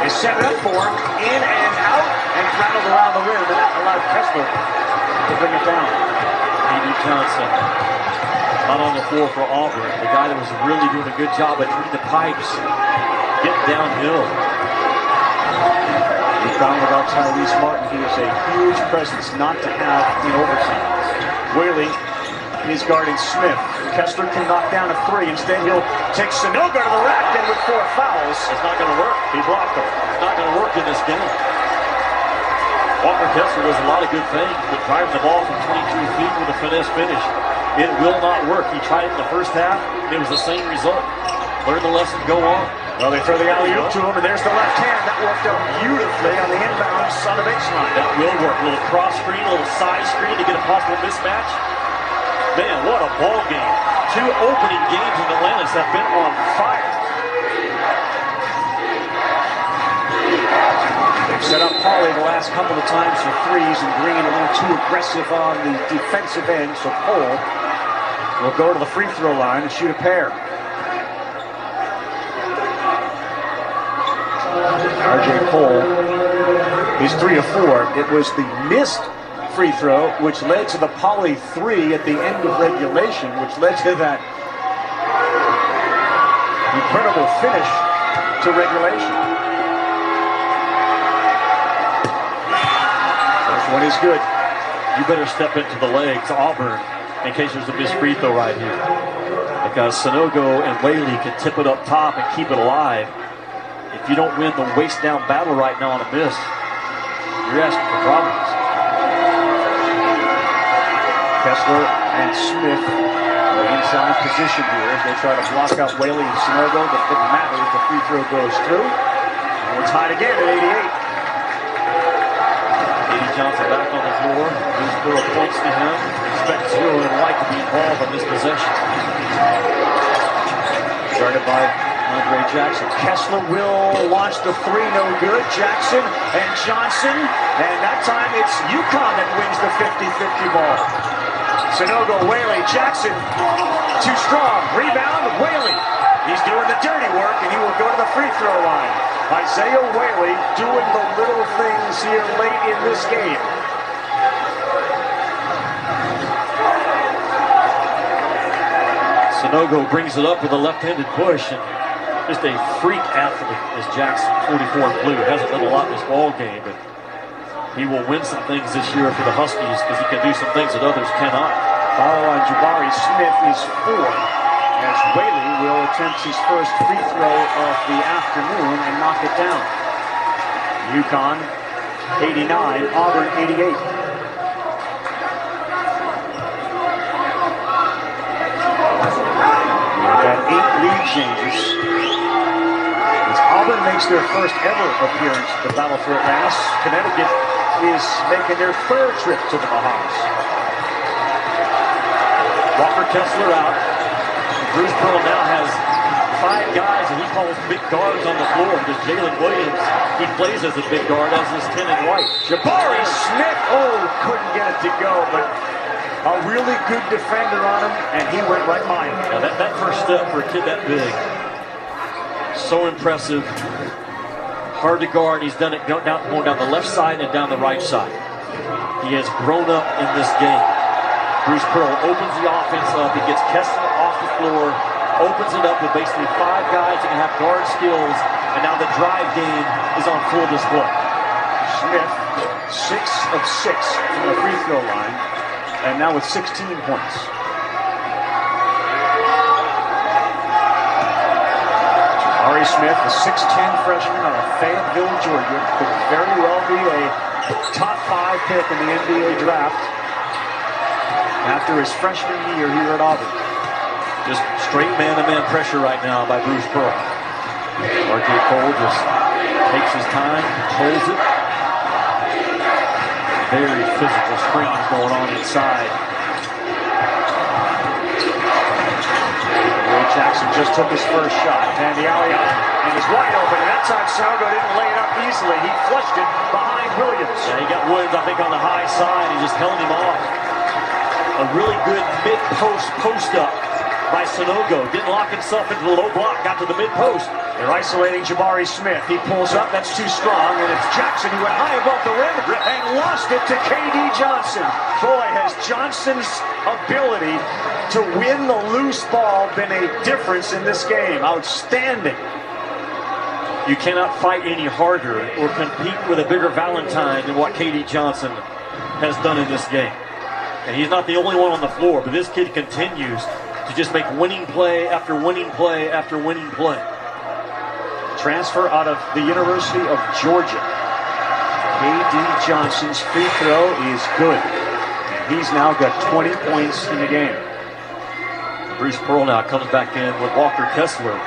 They set it up for him, in and out, and it rattled around the rim, and that allowed Kessler to bring it down. A.D. Johnson, not on the floor for Auburn, the guy that was really doing a good job at hitting the pipes, getting downhill. He found without Tyrese Martin, he is a huge presence not to have in overtime. Whaley is guarding Smith. Kessler can knock down a 3. Instead, he'll take Sanogo to the rack, and with 4 fouls, It's not going to work. he blocked him. It's not going to work in this game. Walker Kessler does a lot of good things, but driving the ball from 22 feet with a finesse finish, it will not work. He tried it in the first half, and it was the same result. Learn the lesson, go on. Well, they throw the alley-oop to him, and there's the left hand. That worked out beautifully on the inbounds on the baseline. That will work. A little cross screen, a little side screen to get a possible mismatch. Man, what a ball game. 2 opening games in Atlantis have been on fire. They've set up Pauley the last couple of times for 3s, and Green a little too aggressive on the defensive end, so Cole will go to the free throw line and shoot a pair. RJ Cole is 3 of 4. It was the missed free throw which led to the Pauley 3 at the end of regulation, which led to that incredible finish to regulation. First one is good. You better step into the legs, Auburn, in case there's a missed free throw right here. Because Sanogo and Whaley can tip it up top and keep it alive. If you don't win the waist down battle right now on a miss, you're asking for problems. Kessler and Smith are inside position here as they try to block out Whaley and Sanogo, but it didn't matter if the free throw goes through. And we're tied again at 88. A.D. Johnson back on the floor. Bruce Pearl points to him. Expects Zero and White to be involved on this possession. Started by Andre Jackson. Kessler will launch the 3, no good. Jackson and Johnson, and that time it's UConn that wins the 50-50 ball. Sanogo, Whaley, Jackson, too strong. Rebound, Whaley. He's doing the dirty work, and he will go to the free throw line. Isaiah Whaley doing the little things here late in this game. Sanogo brings it up with a left-handed push, and just a freak athlete is Jackson, 44 blue. Hasn't done a lot in this ball game, but he will win some things this year for the Huskies because he can do some things that others cannot. Foul on Jabari Smith is 4, as Whaley will attempt his first free throw of the afternoon and knock it down. UConn 89, Auburn 88. We've got 8 lead changes. As Auburn makes their first ever appearance at the Battle for Atlantis, Connecticut is making their 3rd trip to the Bahamas. Walker Kessler out. Bruce Pearl now has 5 guys that he calls big guards on the floor because Jalen Williams, he plays as a big guard, as is Ken and White. Jabari Smith, couldn't get it to go, but a really good defender on him, and he went right by him. Now that first step for a kid that big, so impressive. Hard to guard. He's done it going down the left side and down the right side. He has grown up in this game. Bruce Pearl opens the offense up. He gets Kessler off the floor, opens it up with basically 5 guys that can have guard skills, and now the drive game is on full display. Smith, 6 of 6 from the free throw line, and now with 16 points. Jabari Smith, the 6'10 freshman out of Fayetteville, Georgia, could very well be a top 5 pick in the NBA draft after his freshman year here at Auburn. Just straight man-to-man pressure right now by Bruce Pearl. RJ Cole just takes his time, controls it. very physical screens going on inside. Jackson just took his first shot, and the alley-oop, and he's wide open. And that time, Sanogo didn't lay it up easily. He flushed it behind Williams. Yeah, he got Williams, I think, on the high side. He just held him off. A really good mid-post post-up by Sanogo. Didn't lock himself into the low block. Got to the mid-post. They're isolating Jabari Smith. He pulls up. That's too strong. And it's Jackson who went high above the rim and lost it to KD Johnson. Boy, has Johnson's ability to win the loose ball been a difference in this game. Outstanding. You cannot fight any harder or compete with a bigger Valentine than what KD Johnson has done in this game. And he's not the only one on the floor, but this kid continues to just make winning play after winning play after winning play. Transfer out of the University of Georgia. KD Johnson's free throw is good. And he's now got 20 points in the game. Bruce Pearl now comes back in with Walker Kessler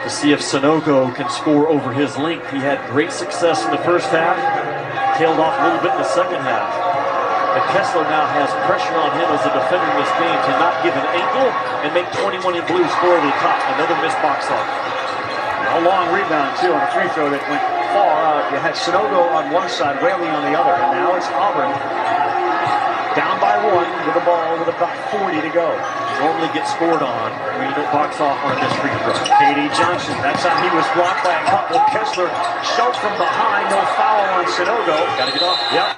to see if Sanogo can score over his length. He had great success in the first half, tailed off a little bit in the second half. But Kessler now has pressure on him as a defender in this game to not give an ankle and make 21 in blue score over the top. Another missed box off. A long rebound, too, on a free throw that went far out. You had Sanogo on one side, Whaley on the other, and now it's Auburn down by one with the ball with about 40 to go. Normally get scored on when you don't box off on this free throw. KD Johnson, that time he was blocked by a couple. Kessler shoved from behind, no foul on Sanogo. Gotta get off. Yep.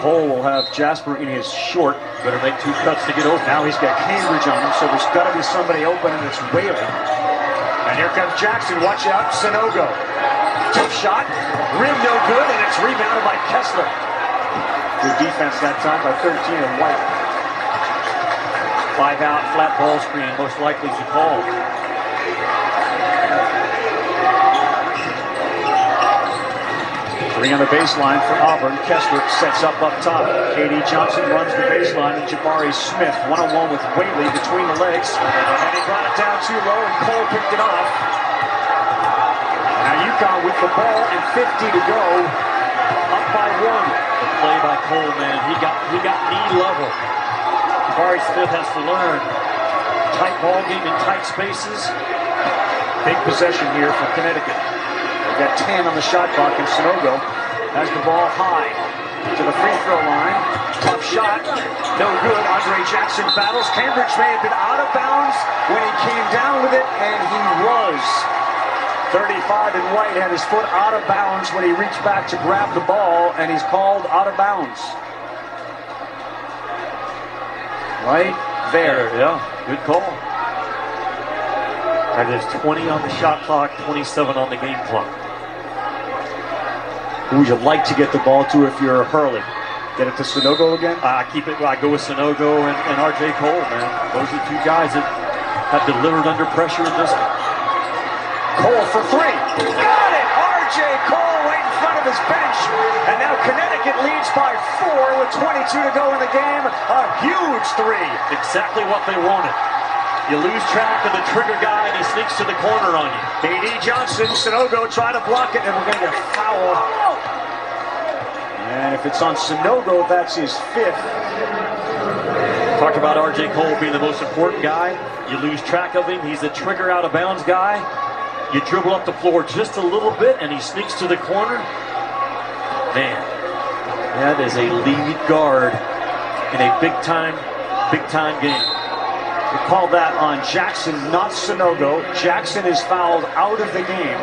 Cole will have Jasper in his short. Better make two cuts to get open. Now he's got Cambridge on him, so there's got to be somebody open, and it's Whaley. And here comes Jackson. Watch out, Sanogo. Tough shot. Rim no good, and it's rebounded by Kessler. Good defense that time by 13 and White. 5 out, flat ball screen, most likely to call. Three on the baseline for Auburn. Kessler sets up top. KD Johnson runs the baseline, and Jabari Smith one-on-one with Whaley between the legs. And he brought it down too low, and Cole picked it off. Now UConn with the ball and 50 to go, up by one. The play by Cole, man, he got knee level. Jabari Smith has to learn. Tight ball game in tight spaces. Big possession here for Connecticut. They've got 10 on the shot clock, and Sanogo has the ball high to the free throw line. Tough shot, no good. Andre Jackson battles. Cambridge may have been out of bounds when he came down with it, and he was. 35 and White had his foot out of bounds when he reached back to grab the ball, and he's called out of bounds. Right there. Yeah, good call. That is 20 on the shot clock, 27 on the game clock. Who would you like to get the ball to if you're Hurley? Get it to Sanogo again? I go with Sanogo and R.J. Cole, man. Those are the two guys that have delivered under pressure in this one. Cole for three. Got it! R.J. Cole right in front of his bench. And now Connecticut leads by 4 with 22 to go in the game. A huge three. Exactly what they wanted. You lose track of the trigger guy and he sneaks to the corner on you. KD Johnson, Sanogo try to block it, and we're going to get a foul. And if it's on Sanogo, that's his 5th. Talk about R.J. Cole being the most important guy. You lose track of him. He's a trigger out of bounds guy. You dribble up the floor just a little bit and he sneaks to the corner. Man, that is a lead guard in a big time game. We call that on Jackson, not Sanogo. Jackson is fouled out of the game.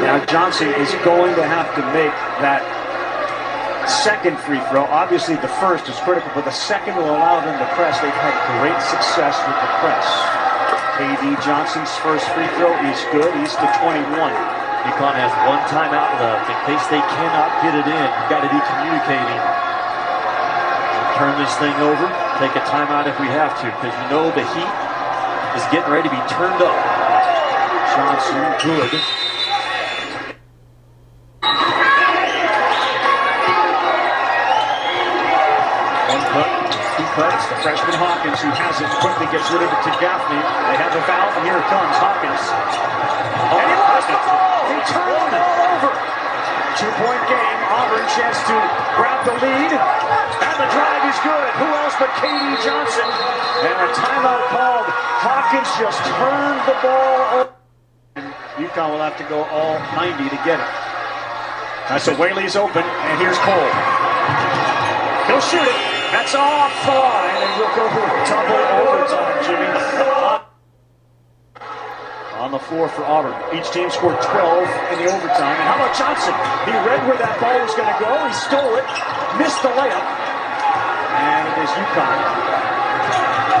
Now Johnson is going to have to make that second free throw. Obviously the first is critical, but the second will allow them to press. They've had great success with the press. KD Johnson's first free throw is good. He's to 21. UConn has one timeout left. In case they cannot get it in, you've got to be communicating. Turn this thing over, take a timeout if we have to, because you know the heat is getting ready to be turned up. Johnson, good. One cut, two cuts. The freshman Hawkins, who has it, quickly gets rid of it to Gaffney. They have a foul, and here it comes. Hawkins. And he lost has the ball. He turned the ball over. 2-point game. Auburn chance to grab the lead. And the drive is good. Who else but K.D. Johnson? And a timeout called. Hawkins just turned the ball over. UConn will have to go all 90 to get it. So Whaley's open, and here's Cole. He'll shoot it. That's off the line, and we'll go double overtime, Jimmy. On the floor for Auburn. Each team scored 12 in the overtime. And how about Johnson? He read where that ball was going to go. He stole it, missed the layup, and it is UConn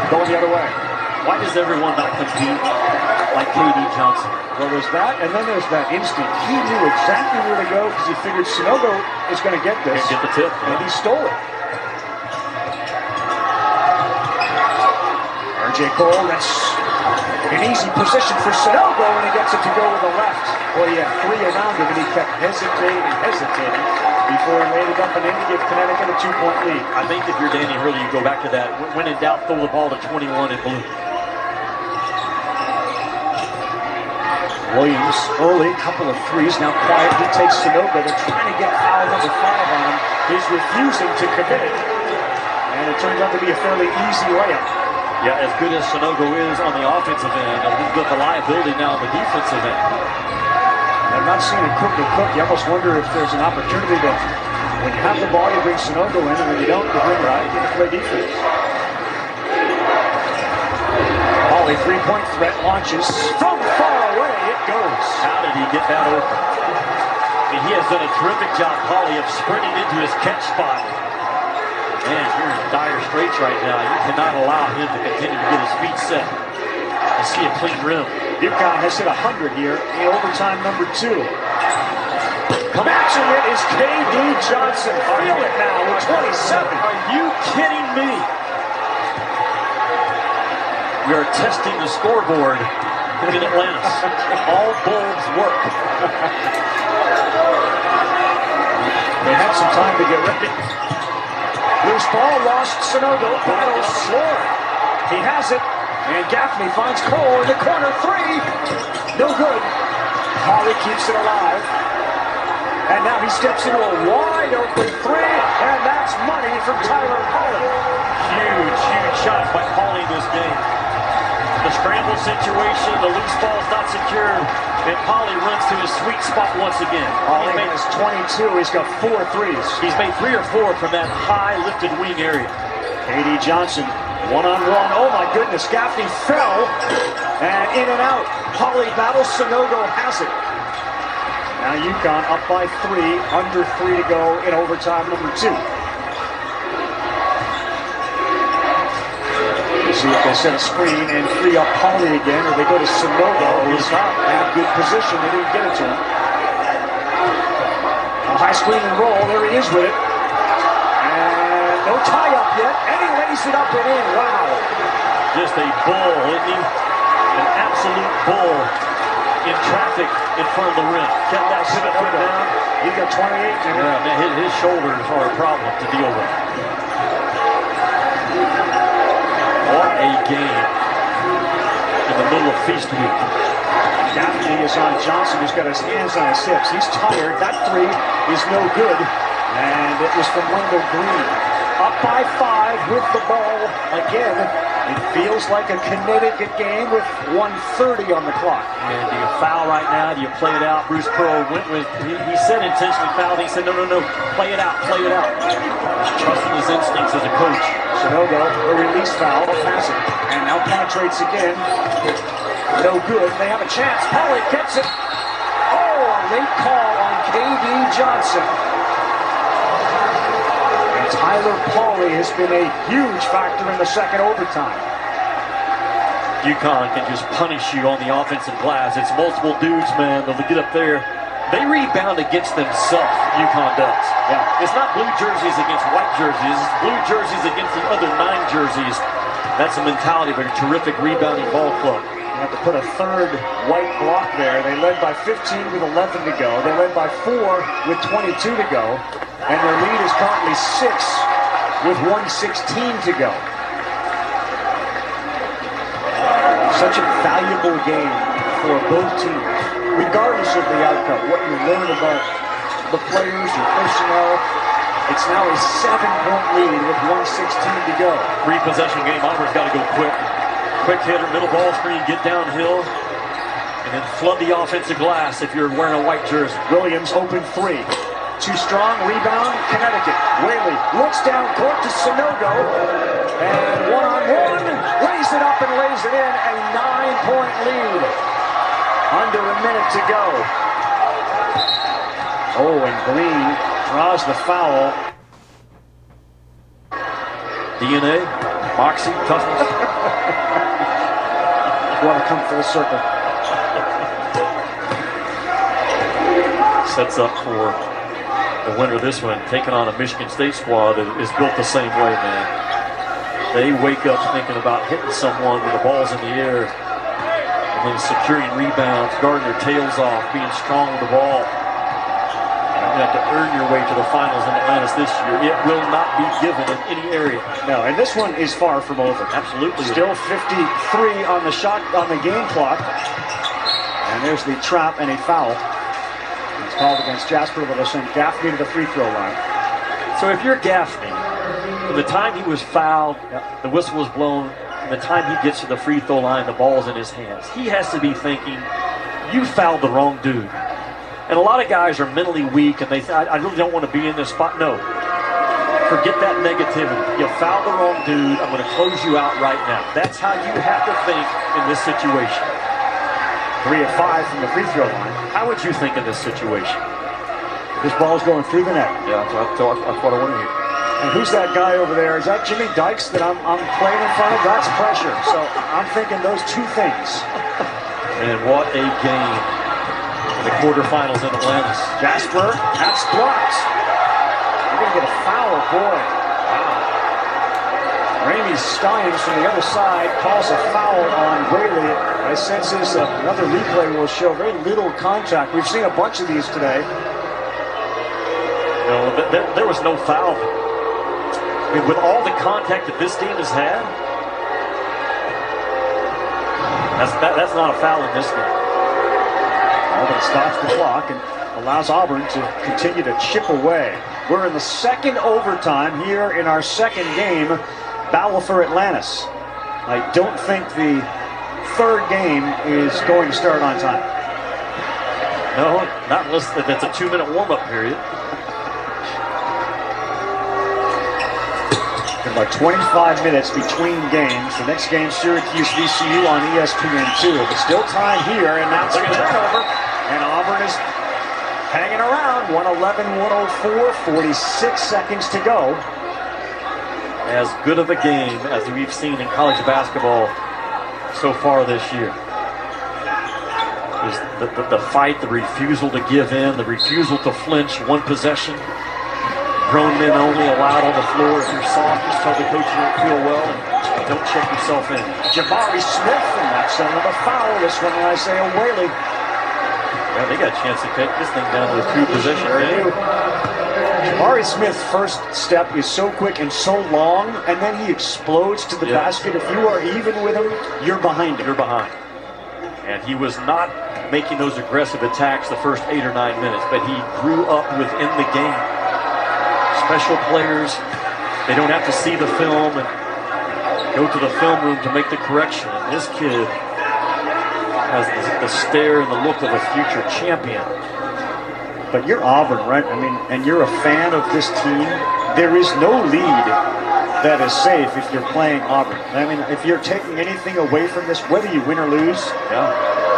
going the other way. Why does everyone not compete like K.D. Johnson? Well, there's that, and then there's that instinct. He knew exactly where to go because he figured Sonogo is going to get this. Can't get the tip. And he stole it. R.J. Cole, that's an easy position for Sonogo, and he gets it to go with the left. Well, he had three around him, and he kept hesitating before he laid it up and in to give Connecticut a 2-point lead. I think if you're Danny Hurley, you go back to that. When in doubt, throw the ball to 21 in blue. Williams early, couple of threes, now quiet. He takes Sonogo. They're trying to get foul number 5 on him. He's refusing to commit it. And it turns out to be a fairly easy layup. Yeah, as good as Sonogo is on the offensive end, a little bit of a liability now on the defensive end. I've not seen it cook to cook. You almost wonder if there's an opportunity to, when you have the ball, you bring Sonogo in, and when you don't, you bring right in to play defense. Holly, 3-point threat launches from far away. It goes. How did he get that open? And he has done a terrific job, Holly, of sprinting into his catch spot. Man, you're in dire straits right now. You cannot allow him to continue to get his feet set. I see a clean rim. UConn has hit 100 here in overtime number 2. Matching it is K.D. Johnson. Feel it now with 27. Are you kidding me? We are testing the scoreboard in Atlanta. All bulbs work. They had some time to get ready. Loose ball, lost Sonogo, battles floor. He has it, and Gaffney finds Cole in the corner 3. No good. Holly keeps it alive. And now he steps into a wide open 3, and that's money from Tyler Holly. Huge shot by Holly this game. The scramble situation, the loose ball's not secured, and Holly runs to his sweet spot once again. Holly has 22, he's got 4 threes. He's made 3 or 4 from that high lifted wing area. K.D. Johnson, one-on-one. Oh my goodness, Gaffney fell, and in and out. Holly battles, Sonogo has it. Now UConn up by 3, under 3 to go in overtime number 2. See if they set a screen and free up Holly again, or they go to Sonogo. He's in a good position. They didn't get it to him. A high screen and roll. There he is with it. And no tie-up yet. And he lays it up and in. Wow. Just a bull, isn't he? An absolute bull in traffic in front of the rim. Kept that pivot foot down. He got 28. Yeah, man, his shoulders are a problem to deal with. What a game in the middle of feast week. Gaffney is on Johnson, who's got his hands on his hips. He's tired. That 3 is no good. And it was from Wendell Green. Up by 5 with the ball again. It feels like a Connecticut game with 1:30 on the clock. And do you foul right now? Do you play it out? Bruce Pearl went with, he said intentionally fouled. He said, no, play it out, play it out. He's trusting his instincts as a coach. Sonogo, a release foul, pass it, and now penetrates again. No good. They have a chance. Pauly gets it. Oh, a late call on K.D. Johnson. And Tyler Pauly has been a huge factor in the second overtime. UConn can just punish you on the offensive glass. It's multiple dudes, man. They'll get up there. They rebound against themselves, UConn does. Yeah. It's not blue jerseys against white jerseys. It's blue jerseys against the other 9 jerseys. That's the mentality of a terrific rebounding ball club. You have to put a third white block there. They led by 15 with 11 to go. They led by 4 with 22 to go. And their lead is currently 6 with 1:16 to go. Such a valuable game for both teams. regardless of the outcome, what you learn about the players, your personnel, it's now a 7-point lead with 1:16 to go. 3-possession game. Auburn's got to go quick. Quick hitter, middle ball screen, get downhill, and then flood the offensive glass if you're wearing a white jersey. Williams open 3. Too strong, rebound, Connecticut. Whaley looks down court to Sonogo, and one-on-one, lays it up and lays it in. A 9-point lead. Under a minute to go. Oh, and Green draws the foul. DNA, moxie, toughness. Want to come full circle. Sets up for the winner of this one, taking on a Michigan State squad that is built the same way, man. They wake up thinking about hitting someone when the ball's in the air, and then securing rebounds, guarding their tails off, being strong with the ball. You have to earn your way to the finals in Atlantis this year. It will not be given in any area. No, and this one is far from over. Absolutely. Still 53 on the game clock. And there's the trap and a foul. It's called against Jasper, but they'll send Gaffney to the free throw line. So if you're Gaffney, from the time he was fouled, the whistle was blown, and the time he gets to the free throw line, the ball's in his hands. He has to be thinking, you fouled the wrong dude. And a lot of guys are mentally weak, and they say, I really don't want to be in this spot. No. Forget that negativity. You fouled the wrong dude. I'm going to close you out right now. That's how you have to think in this situation. 3 of 5 from the free throw line. How would you think in this situation? This ball's going through the net. Yeah, that's what I want to hear. And who's that guy over there? Is that Jimmy Dykes that I'm playing in front of? That's pressure. So I'm thinking those two things. And what a game. The quarterfinals in Atlantis. Jasper, that's blocked. You're going to get a foul, boy. Wow. Ramey Steins from the other side calls a foul on Whaley. I sense this, another replay will show very little contact. We've seen a bunch of these today. No, there was no foul. I mean, with all the contact that this team has had, that's not a foul in this game. But it stops the clock and allows Auburn to continue to chip away. We're in the second overtime here in our second game, battle for Atlantis. I don't think the third game is going to start on time. No, not unless it's a 2-minute warm-up period. About 25 minutes between games. The next game, Syracuse VCU on ESPN2. But still time here, and that's a turnover. And Auburn is hanging around. 111-104, 46 seconds to go. As good of a game as we've seen in college basketball so far this year. The fight, the refusal to give in, the refusal to flinch, one possession. Grown men only allowed on the floor. If you're soft, just tell the coach you don't feel well and don't check yourself in. Jabari Smith, and that's another foul. This one, Isaiah Whaley. Yeah, they got a chance to take this thing down to a 2-possession game. Jabari Smith's first step is so quick and so long, and then he explodes to the basket. If you are even with him, you're behind him. You're behind. And he was not making those aggressive attacks the first 8 or 9 minutes, but he grew up within the game. Special players, they don't have to see the film and go to the film room to make the correction. And this kid has the stare and the look of a future champion. But you're Auburn, right? I mean, and you're a fan of this team. There is no lead that is safe if you're playing Auburn. I mean, if you're taking anything away from this, whether you win or lose,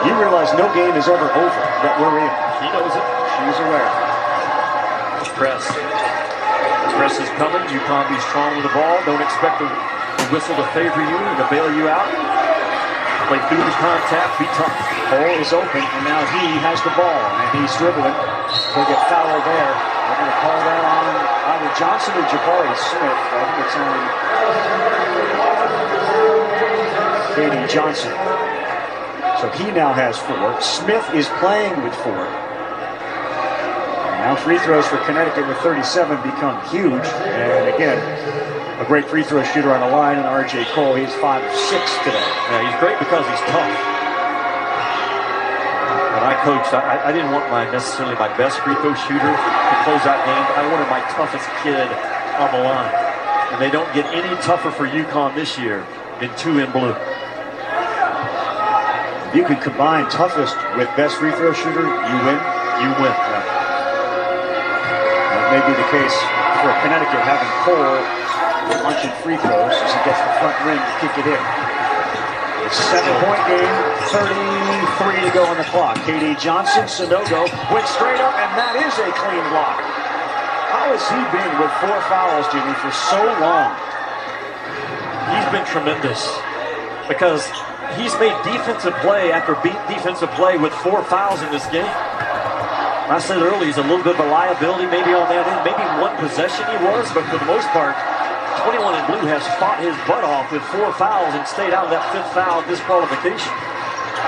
you realize no game is ever over that we're in. He knows it. She's aware. Press. Press is coming. UConn be strong with the ball. Don't expect the whistle to favor you and to bail you out. Play through the contact. Be tough. Hole is open, and now he has the ball, and he's dribbling. He'll get fouled there. They're going to call that on either Johnson or Jabari Smith. I think it's on Katie Johnson. So he now has 4. Smith is playing with 4. Now free throws for Connecticut with 37 become huge. And again, a great free throw shooter on the line, and R.J. Cole, he's 5 of 6 today. Yeah, he's great because he's tough. When I coached, I didn't want necessarily my best free throw shooter to close out games. I wanted my toughest kid on the line. And they don't get any tougher for UConn this year than 2 in blue. You can combine toughest with best free throw shooter, you win. You win. Yeah. That may be the case for Connecticut, having Cole launching free throws as he gets the front ring to kick it in. It's a 7-point game, 33 to go on the clock. KD Johnson, Sanogo went straight up, and that is a clean block. How has he been with 4 fouls, Jimmy, for so long? He's been tremendous because he's made defensive play after defensive play with 4 fouls in this game. I said earlier, he's a little bit of a liability maybe on that end. Maybe one possession he was, but for the most part, 21 in blue has fought his butt off with 4 fouls and stayed out of that 5th foul disqualification.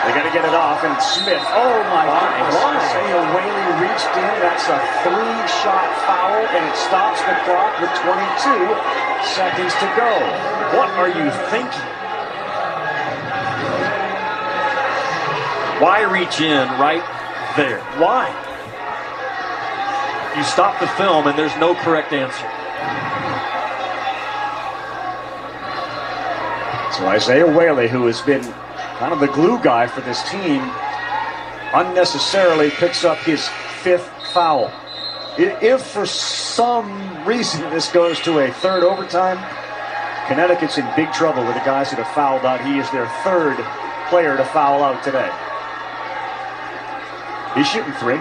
They got to get it off, and Smith. Oh my goodness! Isaiah Whaley reached in. That's a 3-shot foul, and it stops the clock with 22 seconds to go. What are you thinking? Why reach in right there? Why? You stop the film, and there's no correct answer. So Isaiah Whaley, who has been kind of the glue guy for this team, unnecessarily picks up his 5th foul. If for some reason this goes to a 3rd overtime, Connecticut's in big trouble with the guys that have fouled out. He is their 3rd player to foul out today. He's shooting 3.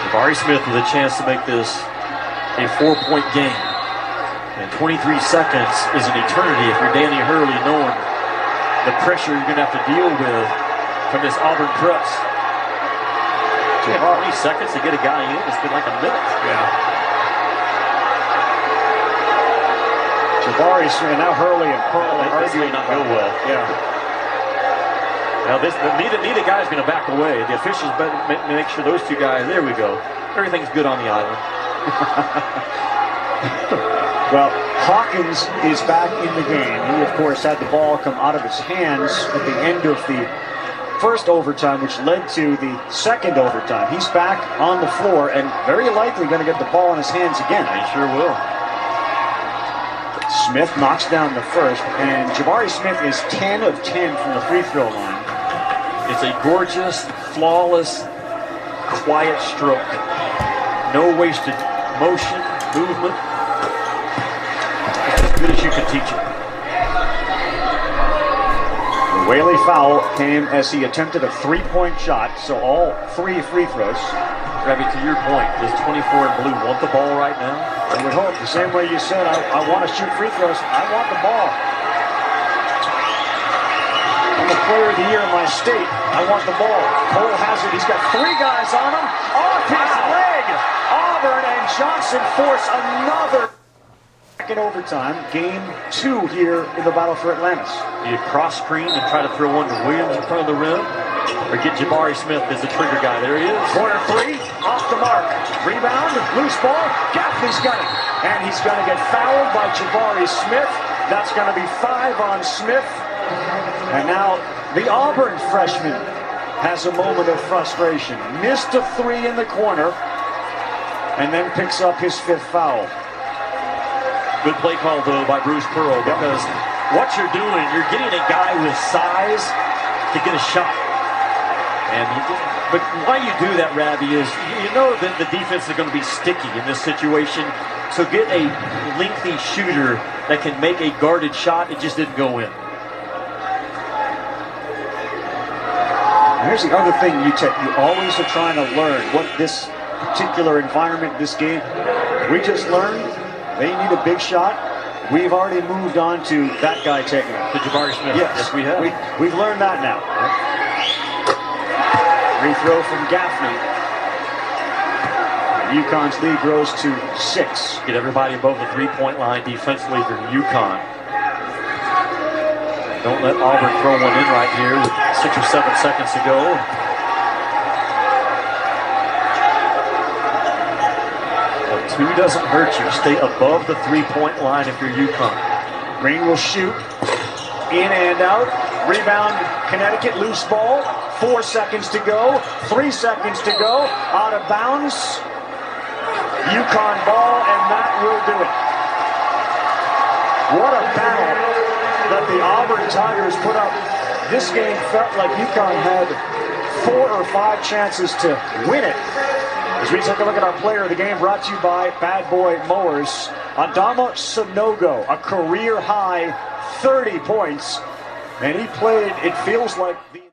Jabari Smith with a chance to make this a 4-point game. And 23 seconds is an eternity if you're Danny Hurley, knowing the pressure you're going to have to deal with from this Auburn press. 20 seconds to get a guy in, it's been like a minute. Yeah. Jabari Smith, now Hurley and Pearl are arguing not go well. Yeah. Now neither guy's going to back away. The officials better make sure those 2 guys. There we go. Everything's good on the island. Well, Hawkins is back in the game. He, of course, had the ball come out of his hands at the end of the 1st overtime, which led to the 2nd overtime. He's back on the floor and very likely going to get the ball in his hands again. He sure will. Smith knocks down the first, and Jabari Smith is 10 of 10 from the free throw line. It's a gorgeous, flawless, quiet stroke. No wasted motion, movement. As good as you can teach it. The Whaley foul came as he attempted a 3-point shot, so all 3 free throws. Rabbi, to your point, does 24 in blue want the ball right now? I would hope, the same way you said, I want to shoot free throws, I want the ball. I'm the player of the year in my state, I want the ball. Cole has it, he's got 3 guys on him, off his leg! Auburn and Johnson force another in overtime, game 2 here in the battle for Atlantis. You cross screen and try to throw one to Williams in front of the rim, or get Jabari Smith as the trigger guy. There he is. Corner 3, off the mark. Rebound, loose ball. Gaffney's got it. And he's going to get fouled by Jabari Smith. That's going to be 5 on Smith. And now the Auburn freshman has a moment of frustration. Missed a 3 in the corner, and then picks up his 5th foul. Good play call, though, by Bruce Pearl, because what you're doing, you're getting a guy with size to get a shot. But why you do that, Rabbi, is you know that the defense is going to be sticky in this situation. So get a lengthy shooter that can make a guarded shot. It just didn't go in. Here's the other thing, you always are trying to learn what this particular environment, this game. We just learned they need a big shot. We've already moved on to that guy taking it. To Jabari Smith. Yes, we have. We've learned that now. Free throw from Gaffney. UConn's lead grows to 6. Get everybody above the 3-point line defensively for UConn. Don't let Auburn throw one in right here with 6 or 7 seconds to go. But 2 doesn't hurt you. Stay above the 3-point line if you're UConn. Green will shoot. In and out. Rebound, Connecticut, loose ball. 4 seconds to go. 3 seconds to go. Out of bounds. UConn ball, and that will do it. What a battle that the Auburn Tigers put up. This game felt like UConn had 4 or 5 chances to win it. As we take a look at our player of the game, brought to you by Bad Boy Mowers. Adama Sanogo, a career high 30 points. And he played, it feels like the